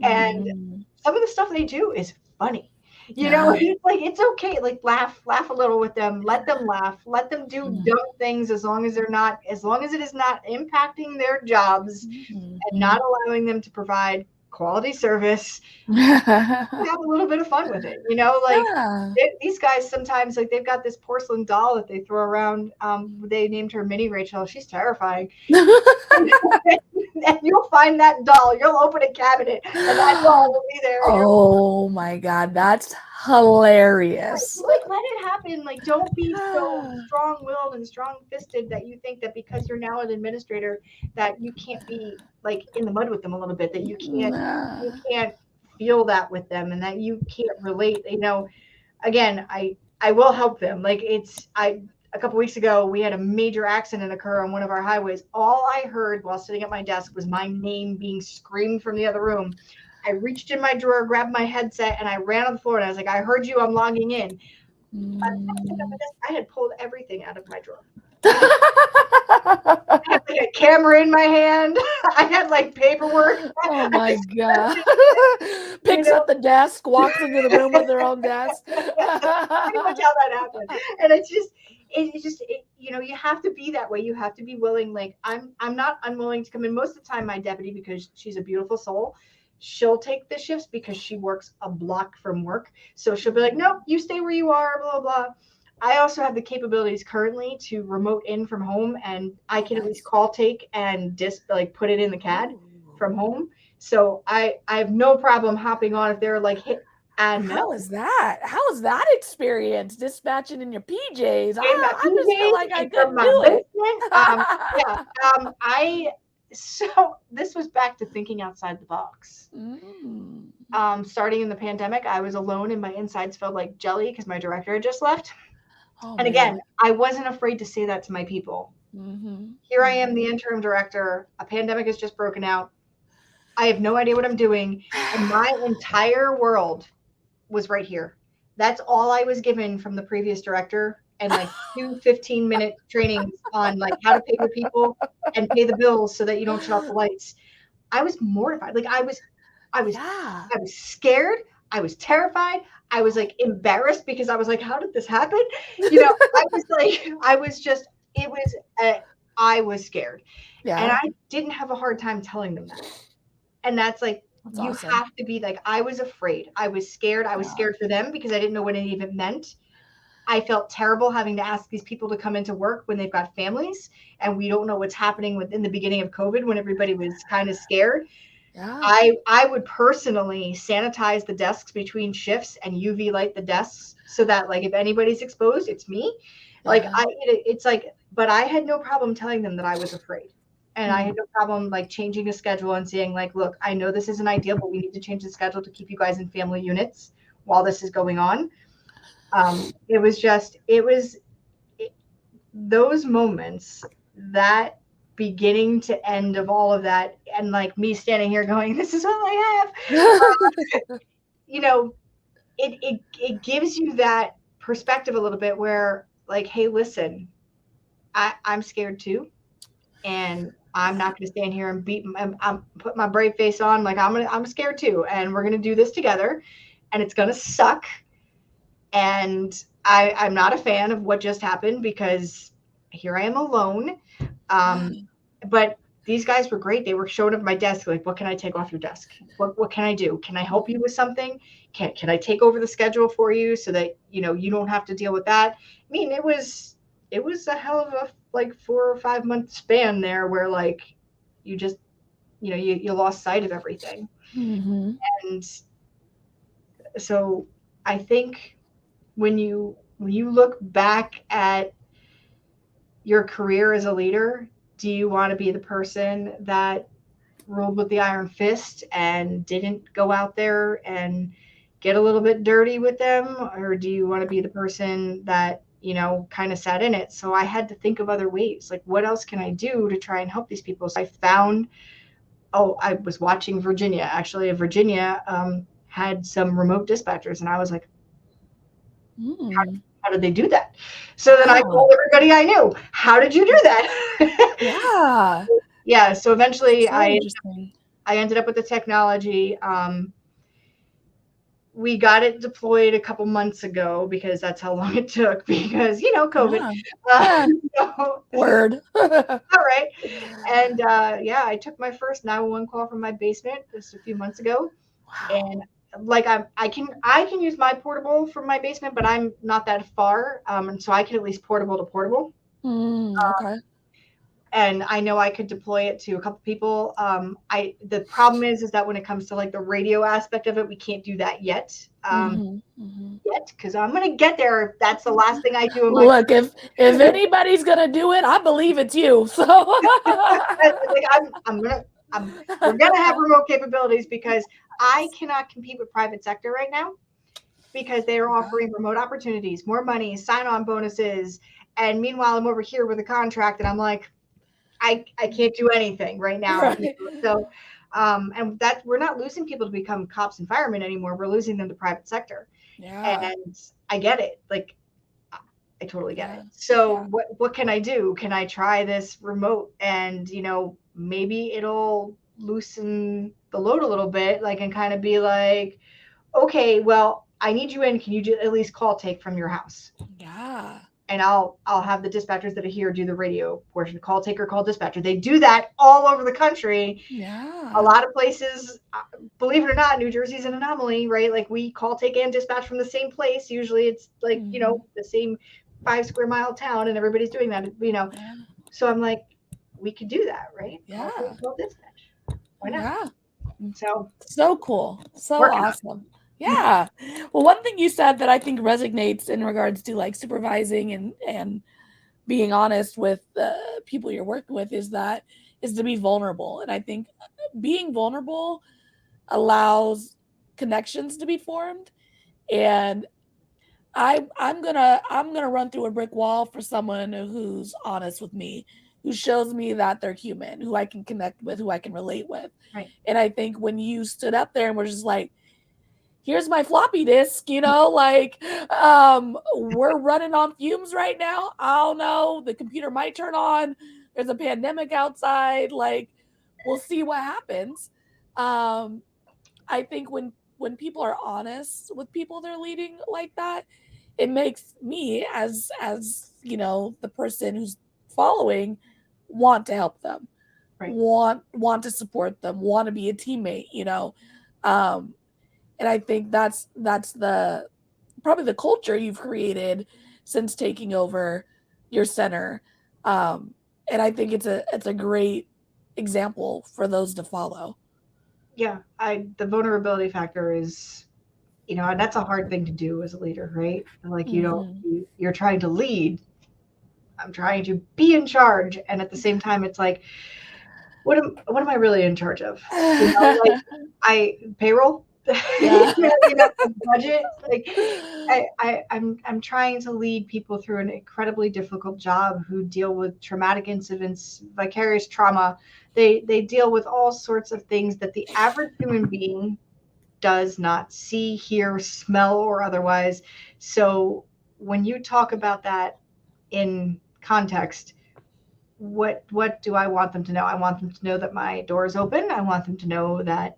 And Mm. some of the stuff they do is funny. Yeah. It's like it's okay. Like laugh a little with them. Let them laugh. Let them do Mm. dumb things as long as it is not impacting their jobs and not Mhm. allowing them to provide quality service. Yeah. Have a little bit of fun with it. Like these guys sometimes like they've got this porcelain doll that they throw around. They named her Mini Rachel. She's terrifying. And you'll find that doll. You'll open a cabinet, and that doll will be there. And you're Oh my God, that's hilarious. like, let it happen. happen. Like, don't be so strong-willed and strong-fisted that you think that because you're now an administrator that you can't be like in the mud with them a little bit, that you can't feel that with them and that you can't relate. Again, I will help them. Like it's I a couple weeks ago we had a major accident occur on one of our highways. All I heard while sitting at my desk was my name being screamed from the other room. I reached in my drawer, grabbed my headset, and I ran on the floor and I was like, I heard you, I'm logging in. By the time I sat at my desk, I had pulled everything out of my drawer. I had like a camera in my hand. I had like paperwork. Oh my God. Picks up the desk, walks into the room with their own desk. Pretty much how that happened. And you have to be that way. You have to be willing. Like I'm not unwilling to come in. Most of the time, my deputy, because she's a beautiful soul, she'll take the shifts because she works a block from work. So she'll be like, nope, you stay where you are, blah, blah. I also have the capabilities currently to remote in from home, and I can at least call take and just like put it in the CAD from home. So I have no problem hopping on if they're like hit. And How is that? How is that experience dispatching in your PJs? I just feel like I couldn't do it. So this was back to thinking outside the box. Starting in the pandemic, I was alone and my insides felt like jelly because my director had just left. And again, I wasn't afraid to say that to my people. Here I am, the interim director. A pandemic has just broken out. I have no idea what I'm doing. And my entire world was right here. That's all I was given from the previous director, and like 2 15-minute trainings on like how to pay your people and pay the bills so that you don't shut off the lights. I was mortified. Like I was scared. I was terrified. I was like embarrassed because I was like, how did this happen? I was scared. Yeah. And I didn't have a hard time telling them that. And that's like, you have to be like, I was afraid. I was scared. I was scared for them because I didn't know what any of it meant. I felt terrible having to ask these people to come into work when they've got families and we don't know what's happening within the beginning of COVID when everybody was kind of scared. Yeah. I would personally sanitize the desks between shifts and UV light the desks so that like if anybody's exposed, it's me. Yeah. But I had no problem telling them that I was afraid. And I had no problem like changing the schedule and saying like, look, I know this isn't ideal, but we need to change the schedule to keep you guys in family units while this is going on. Those moments, that beginning to end of all of that, and like me standing here going, this is all I have. It gives you that perspective a little bit where like, hey, listen, I'm scared too. And I'm not going to stand here and I'm put my brave face on. Like I'm scared too. And we're going to do this together and it's going to suck. And I'm not a fan of what just happened because here I am alone. But these guys were great. They were showing up at my desk. Like, what can I take off your desk? What can I do? Can I help you with something? Can I take over the schedule for you so that, you don't have to deal with that? I mean, it was a hell of a like 4 or 5 month span there where like you just you lost sight of everything. And so I think when you look back at your career as a leader, do you want to be the person that ruled with the iron fist and didn't go out there and get a little bit dirty with them, or do you want to be the person that kind of sat in it? So I had to think of other ways, like what else can I do to try and help these people? So I found, I was watching Virginia. Actually, Virginia had some remote dispatchers, and I was like, how did they do that? So then I called everybody I knew. How did you do that? Yeah. So eventually I ended up with the technology. We got it deployed a couple months ago because that's how long it took because, COVID. Word. All right. And I took my first 911 call from my basement just a few months ago. Wow. And like I can use my portable from my basement, but I'm not that far. And so I can at least portable to portable. Okay. and I know I could deploy it to a couple people. The problem is that when it comes to like the radio aspect of it, we can't do that yet. Yet, because I'm gonna get there. That's the last thing I do in my Look, if anybody's gonna do it, I believe it's you. So like we're gonna have remote capabilities because I cannot compete with private sector right now because they are offering remote opportunities, more money, sign-on bonuses, and meanwhile I'm over here with a contract and I'm like, I can't do anything right now. right. So and that we're not losing people to become cops and firemen anymore. We're losing them to private sector. Yeah. And I get it. Like I totally get Yeah. it. So Yeah. what can I do? Can I try this remote and maybe it'll loosen the load a little bit, like and kind of be like, okay, well, I need you in. Can you at least call take from your house? Yeah. And I'll have the dispatchers that are here do the radio portion, call taker, call dispatcher. They do that all over the country. A Yeah. lot of places, believe it or not, New Jersey's an anomaly, right? Like we call take and dispatch from the same place. Usually it's like, the same 5 square mile town and everybody's doing that. Yeah. So I'm like, we could do that, right? Call Yeah. take, call dispatch. Why not? Yeah. So So cool. So working on awesome. Yeah. Well, one thing you said that I think resonates in regards to like supervising and being honest with the people you're working with is to be vulnerable. And I think being vulnerable allows connections to be formed. And I'm gonna run through a brick wall for someone who's honest with me, who shows me that they're human, who I can connect with, who I can relate with. right. And I think when you stood up there and were just like, here's my floppy disk, like we're running on fumes right now. I don't know. The computer might turn on. There's a pandemic outside. Like, we'll see what happens. I think when people are honest with people they're leading like that, it makes me as the person who's following want to help them, Right. want to support them, want to be a teammate. And I think that's the probably the culture you've created since taking over your center. And I think it's a great example for those to follow. Yeah. The vulnerability factor is, and that's a hard thing to do as a leader, right? Like you're trying to lead. I'm trying to be in charge. And at the same time, it's like, what am I really in charge of? Like payroll, Yeah. budget. Like I'm trying to lead people through an incredibly difficult job who deal with traumatic incidents, vicarious trauma. They deal with all sorts of things that the average human being does not see, hear, smell, or otherwise. So when you talk about that in context, what do I want them to know? I want them to know that my door is open. I want them to know that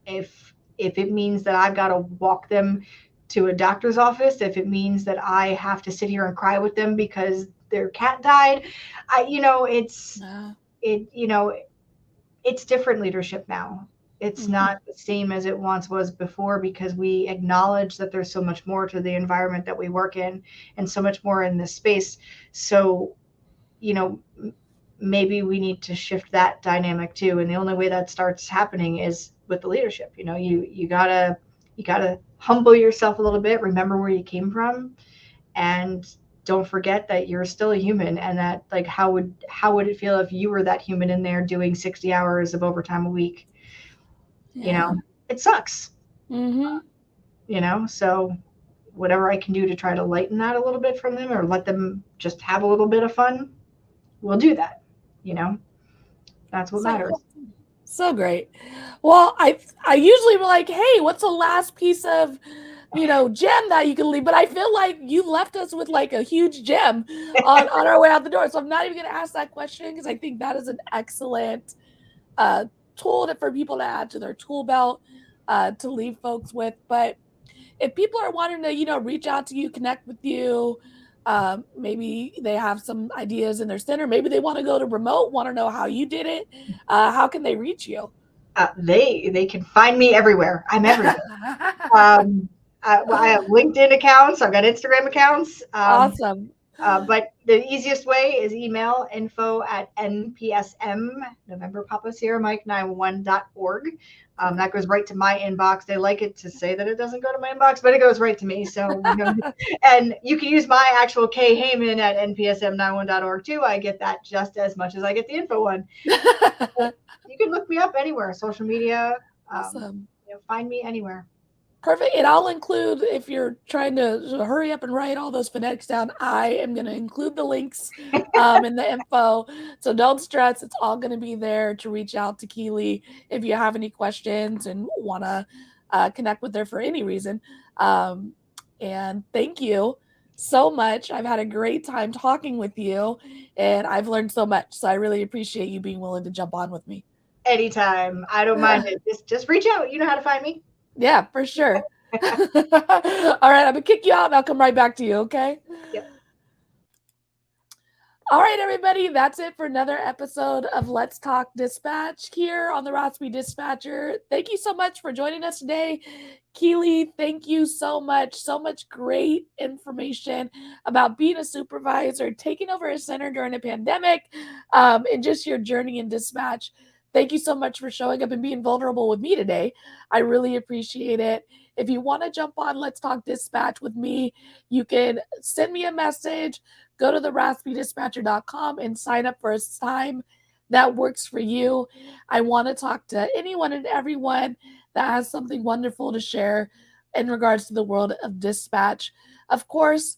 if it means that I've got to walk them to a doctor's office, if it means that I have to sit here and cry with them because their cat died, it's different leadership now. It's not the same as it once was before because we acknowledge that there's so much more to the environment that we work in and so much more in this space. So, maybe we need to shift that dynamic too. And the only way that starts happening is with the leadership. You gotta humble yourself a little bit, remember where you came from, and don't forget that you're still a human and that like how would it feel if you were that human in there doing 60 hours of overtime a week? It sucks. So whatever I can do to try to lighten that a little bit from them or let them just have a little bit of fun, we'll do that. That's what matters. So great. Well, I usually be like, hey, what's the last piece of gem that you can leave? But I feel like you left us with like a huge gem on our way out the door. So I'm not even going to ask that question because I think that is an excellent tool for people to add to their tool belt to leave folks with. But if people are wanting to, reach out to you, connect with you, maybe they have some ideas in their center, maybe they want to go to remote, want to know how you did it, how can they reach you? They can find me everywhere. I'm everywhere. I have LinkedIn accounts. I've got Instagram accounts. Awesome. But the easiest way is email info@npsm, November Papa Sierra Mike 91.org. That goes right to my inbox. They like it to say that it doesn't go to my inbox, but it goes right to me. So, and you can use my actual K Heyman at npsm91.org too. I get that just as much as I get the info one. You can look me up anywhere, social media. Awesome. Find me anywhere. Perfect. And I'll include, if you're trying to hurry up and write all those phonetics down, I am going to include the links in the info. So don't stress. It's all going to be there to reach out to Keely if you have any questions and want to connect with her for any reason. And thank you so much. I've had a great time talking with you, and I've learned so much. So I really appreciate you being willing to jump on with me. Anytime. I don't mind it. Just reach out. You know how to find me. Yeah, for sure. All right, I'm gonna kick you out and I'll come right back to you, okay? Yep. All right, everybody, that's it for another episode of Let's Talk Dispatch here on the Raspy Dispatcher. Thank you so much for joining us today. Keely, thank you so much. So much great information about being a supervisor, taking over a center during a pandemic, and just your journey in dispatch. Thank you so much for showing up and being vulnerable with me today. I really appreciate it. If you want to jump on Let's Talk Dispatch with me, you can send me a message, go to the raspydispatcher.com and sign up for a time that works for you. I want to talk to anyone and everyone that has something wonderful to share in regards to the world of dispatch. Of course,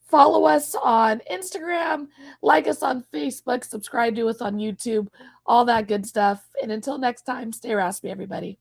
follow us on Instagram, like us on Facebook, subscribe to us on YouTube, all that good stuff. And until next time, stay raspy, everybody.